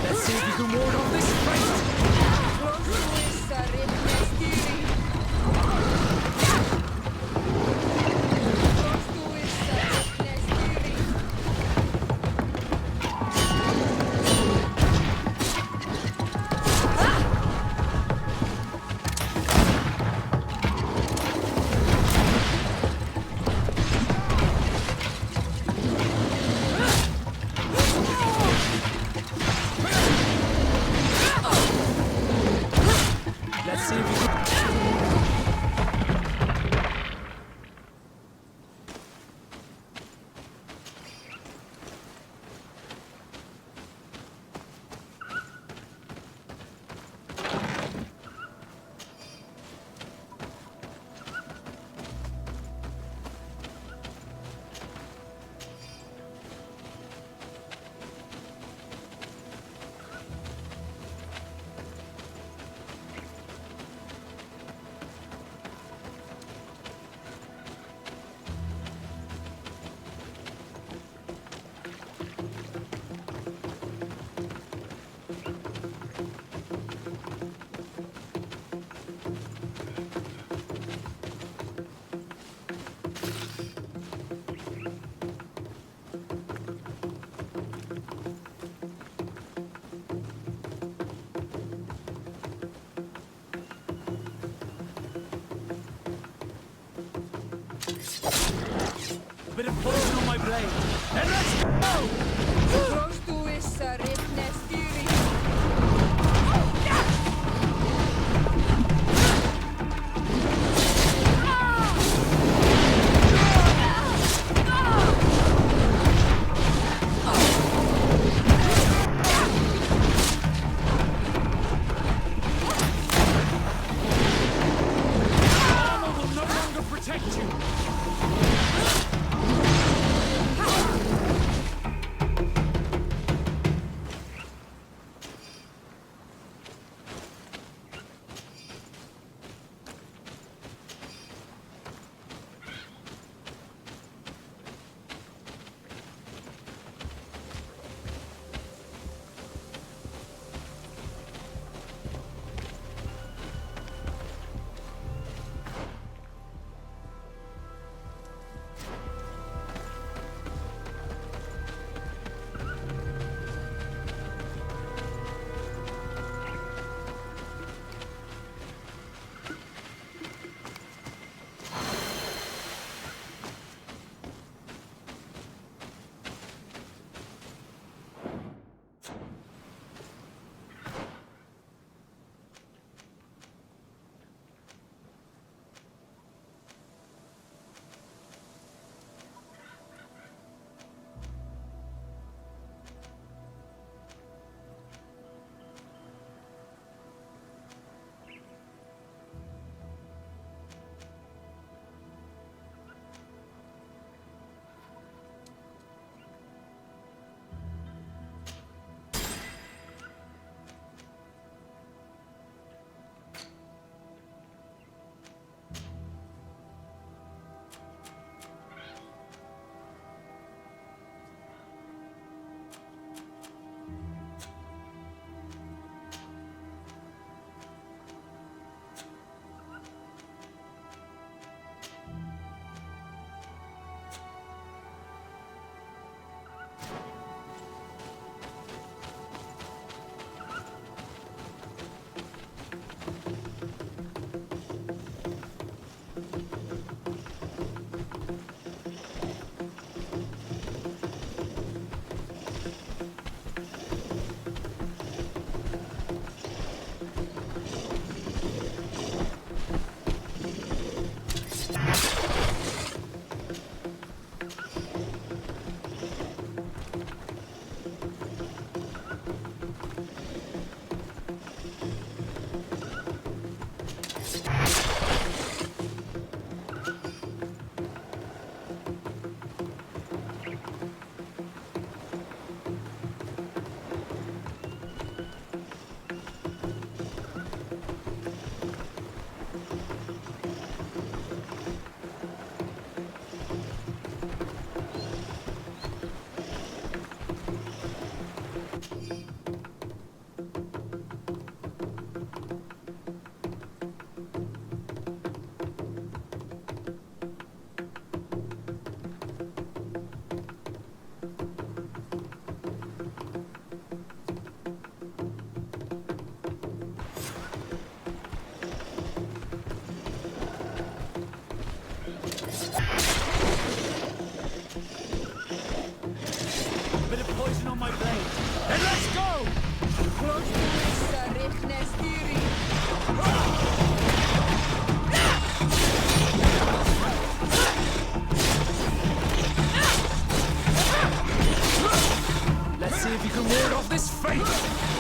Let's see if you can ward off this fight. Let's see if you can... A bit of poison on my blade. And let's go! Close to is Rechnestiri. Armor will no longer protect you. poison on my blade. Then let's go! Let's see if you can ward off this fate!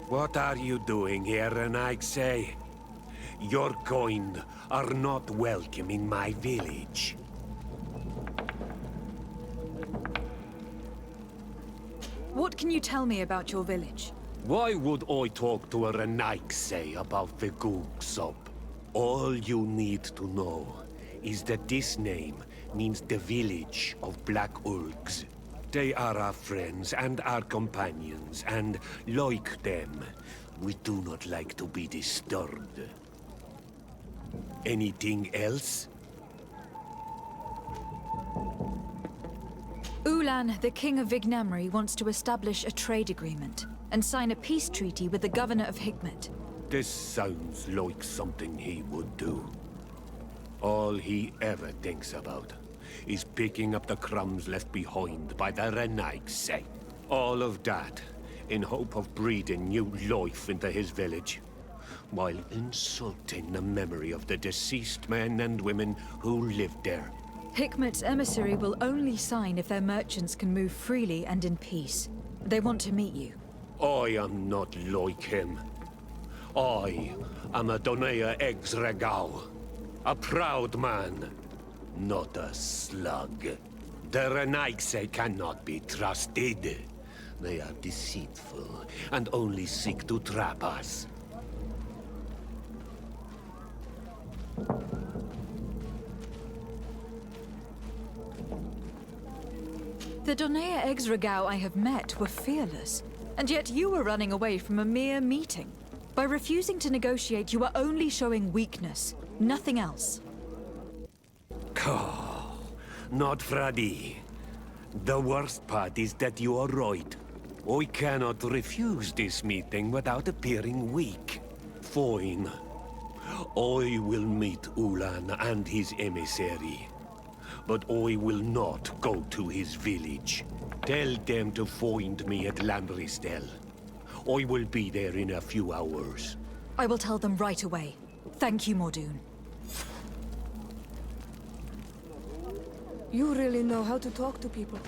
What are you doing here, Renaigse? Your kind are not welcome in my village. What can you tell me about your village? Why would I talk to a Renaigse about the Googsop? All you need to know is that this name means the village of Black Ulgs. They are our friends and our companions, and like them, we do not like to be disturbed. Anything else? Ulan, the king of Vignamri, wants to establish a trade agreement and sign a peace treaty with the governor of Hikmet. This sounds like something he would do. All he ever thinks about is picking up the crumbs left behind by the Renaigse. All of that in hope of breathing new life into his village, while insulting the memory of the deceased men and women who lived there. Hikmet's emissary will only sign if their merchants can move freely and in peace. They want to meet you. I am not like him. I am a Donea Exregau, a proud man, not a slug. The Renaigse cannot be trusted. They are deceitful and only seek to trap us. The Donea Exregau I have met were fearless, and yet you were running away from a mere meeting. By refusing to negotiate, you are only showing weakness, nothing else. Not Fradi. The worst part is that you are right. I cannot refuse this meeting without appearing weak. Fine. I will meet Ulan and his emissary. But I will not go to his village. Tell them to find me at Lamristel. I will be there in a few hours. I will tell them right away. Thank you, Mordoon. You really know how to talk to people.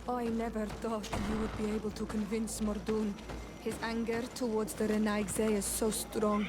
I never thought you would be able to convince Mordoon. His anger towards the Renaigse is so strong.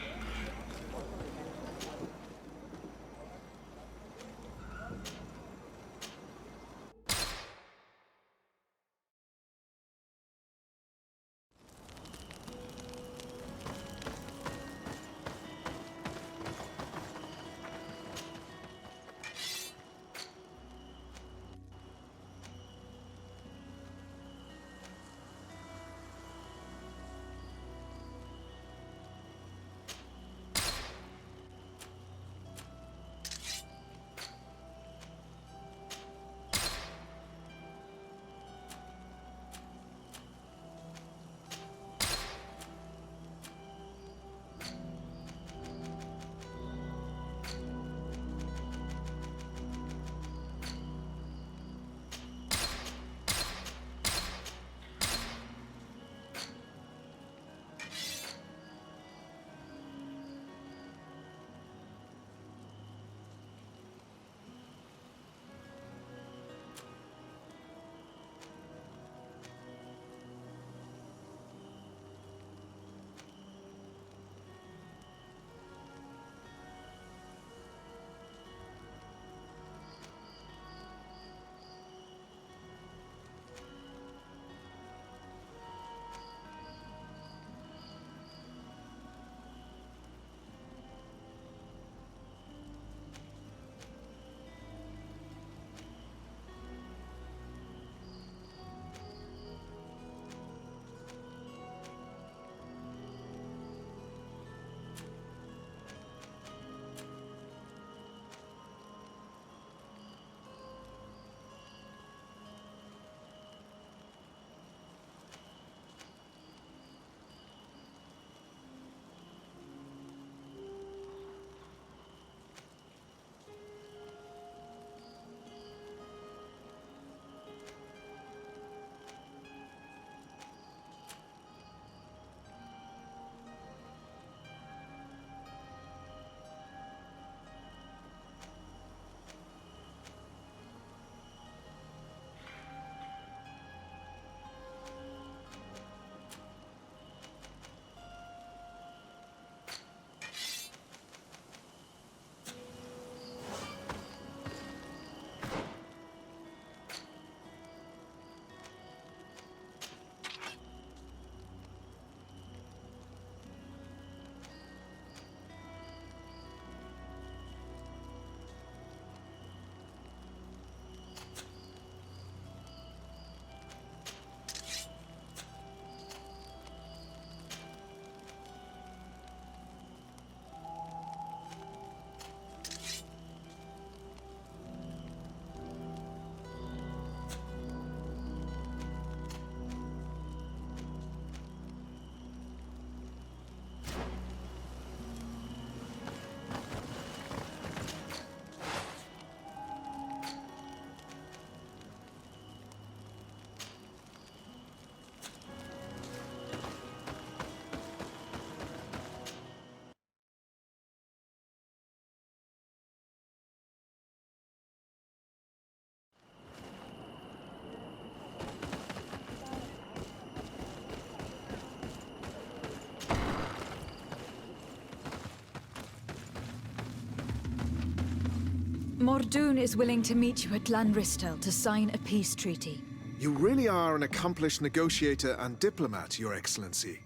Mordoon is willing to meet you at Lanristel to sign a peace treaty. You really are an accomplished negotiator and diplomat, Your Excellency.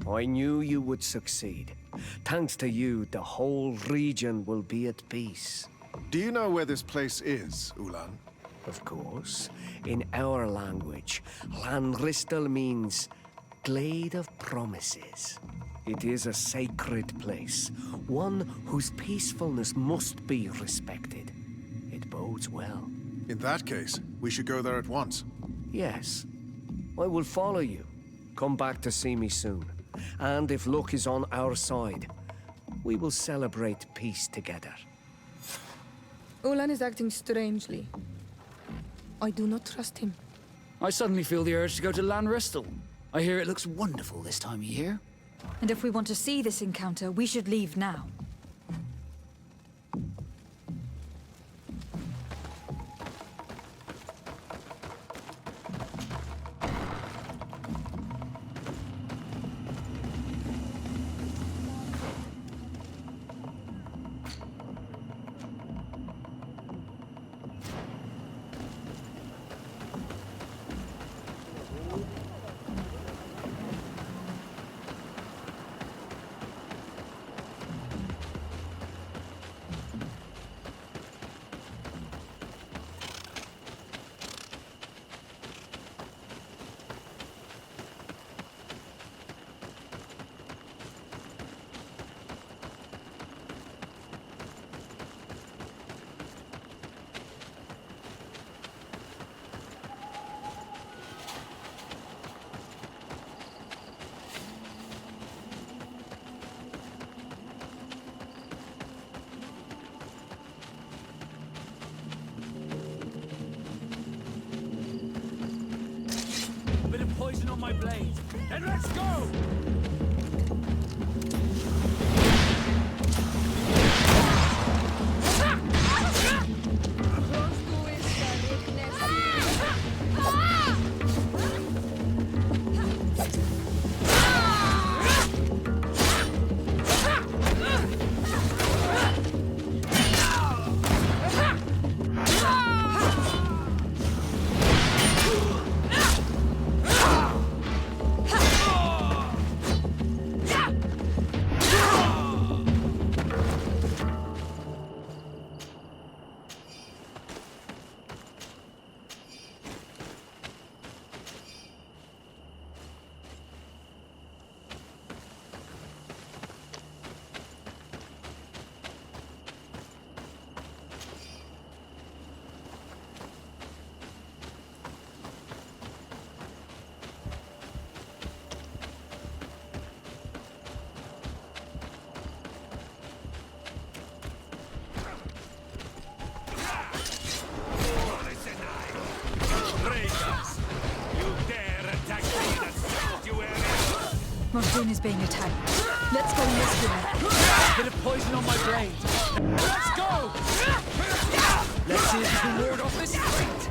I knew you would succeed. Thanks to you, the whole region will be at peace. Do you know where this place is, Ulan? Of course. In our language, Lanristel means Glade of Promises. It is a sacred place, one whose peacefulness must be respected. It bodes well. In that case, we should go there at once. Yes. I will follow you. Come back to see me soon. And if luck is on our side, we will celebrate peace together. Ulan is acting strangely. I do not trust him. I suddenly feel the urge to go to Lanristel. I hear it looks wonderful this time of year. And if we want to see this encounter, we should leave now. Poison on my blade. Then let's go! Mordoon is being attacked. Let's go rescue her. Bit of poison on my blade. Let's go! Let's see if we can ward off this fight.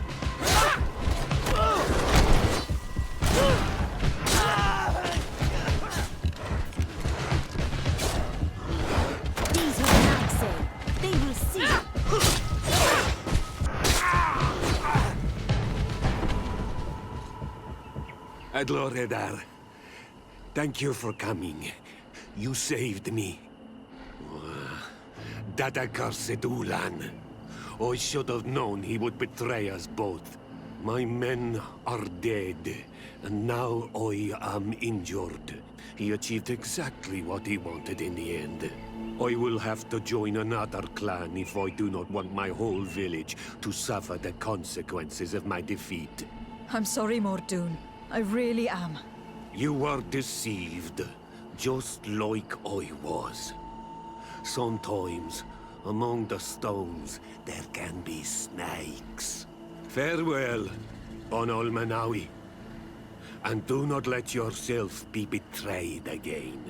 These are Naxi. They will see. Adloredar, thank you for coming. You saved me. That accursed Ulan. I should have known he would betray us both. My men are dead, and now I am injured. He achieved exactly what he wanted in the end. I will have to join another clan if I do not want my whole village to suffer the consequences of my defeat. I'm sorry, Mordoon. I really am. You were deceived, just like I was. Sometimes, among the stones, there can be snakes. Farewell, on Olmanawi. And do not let yourself be betrayed again.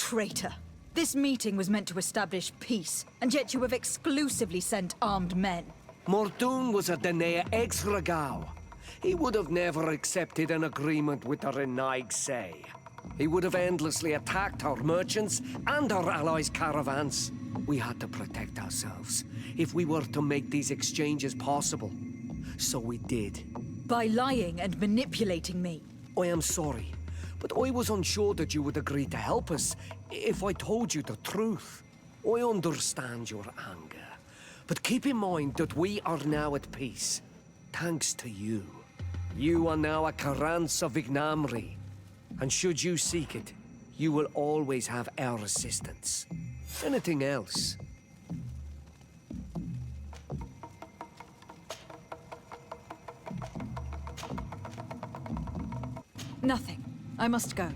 traitor! This meeting was meant to establish peace, and yet you have exclusively sent armed men. Mordoon was a Danea ex-Regao. He would have never accepted an agreement with the Renaig say. He would have endlessly attacked our merchants and our allies' caravans. We had to protect ourselves if we were to make these exchanges possible. So we did. By lying and manipulating me. I am sorry, but I was unsure that you would agree to help us if I told you the truth. I understand your anger, but keep in mind that we are now at peace, thanks to you. You are now a Carranza Vignamri, and should you seek it, you will always have our assistance. Anything else? Nothing. I must go.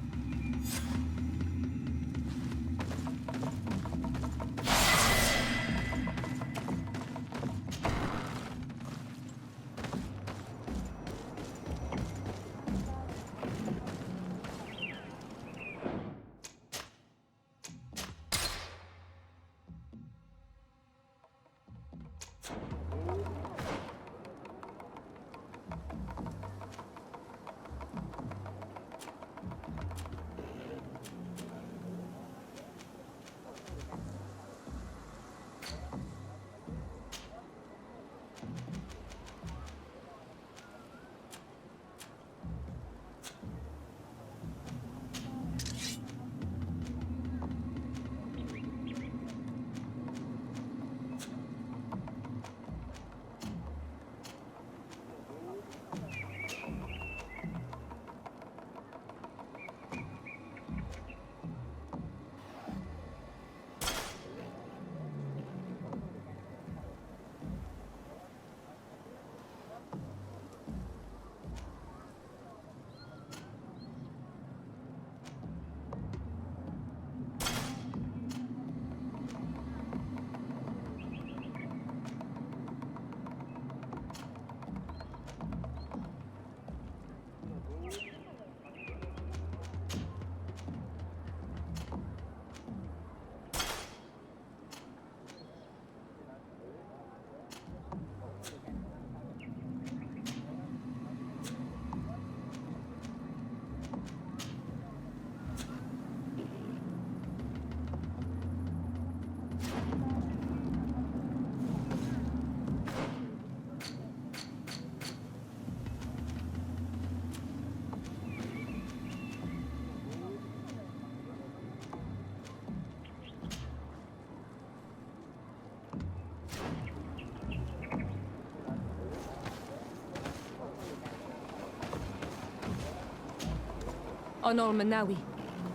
On Olmanawi,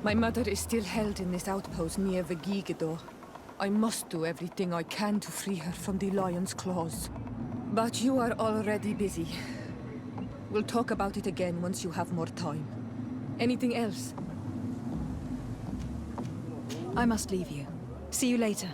my mother is still held in this outpost near Vegigador. I must do everything I can to free her from the lion's claws. But you are already busy. We'll talk about it again once you have more time. Anything else? I must leave you. See you later.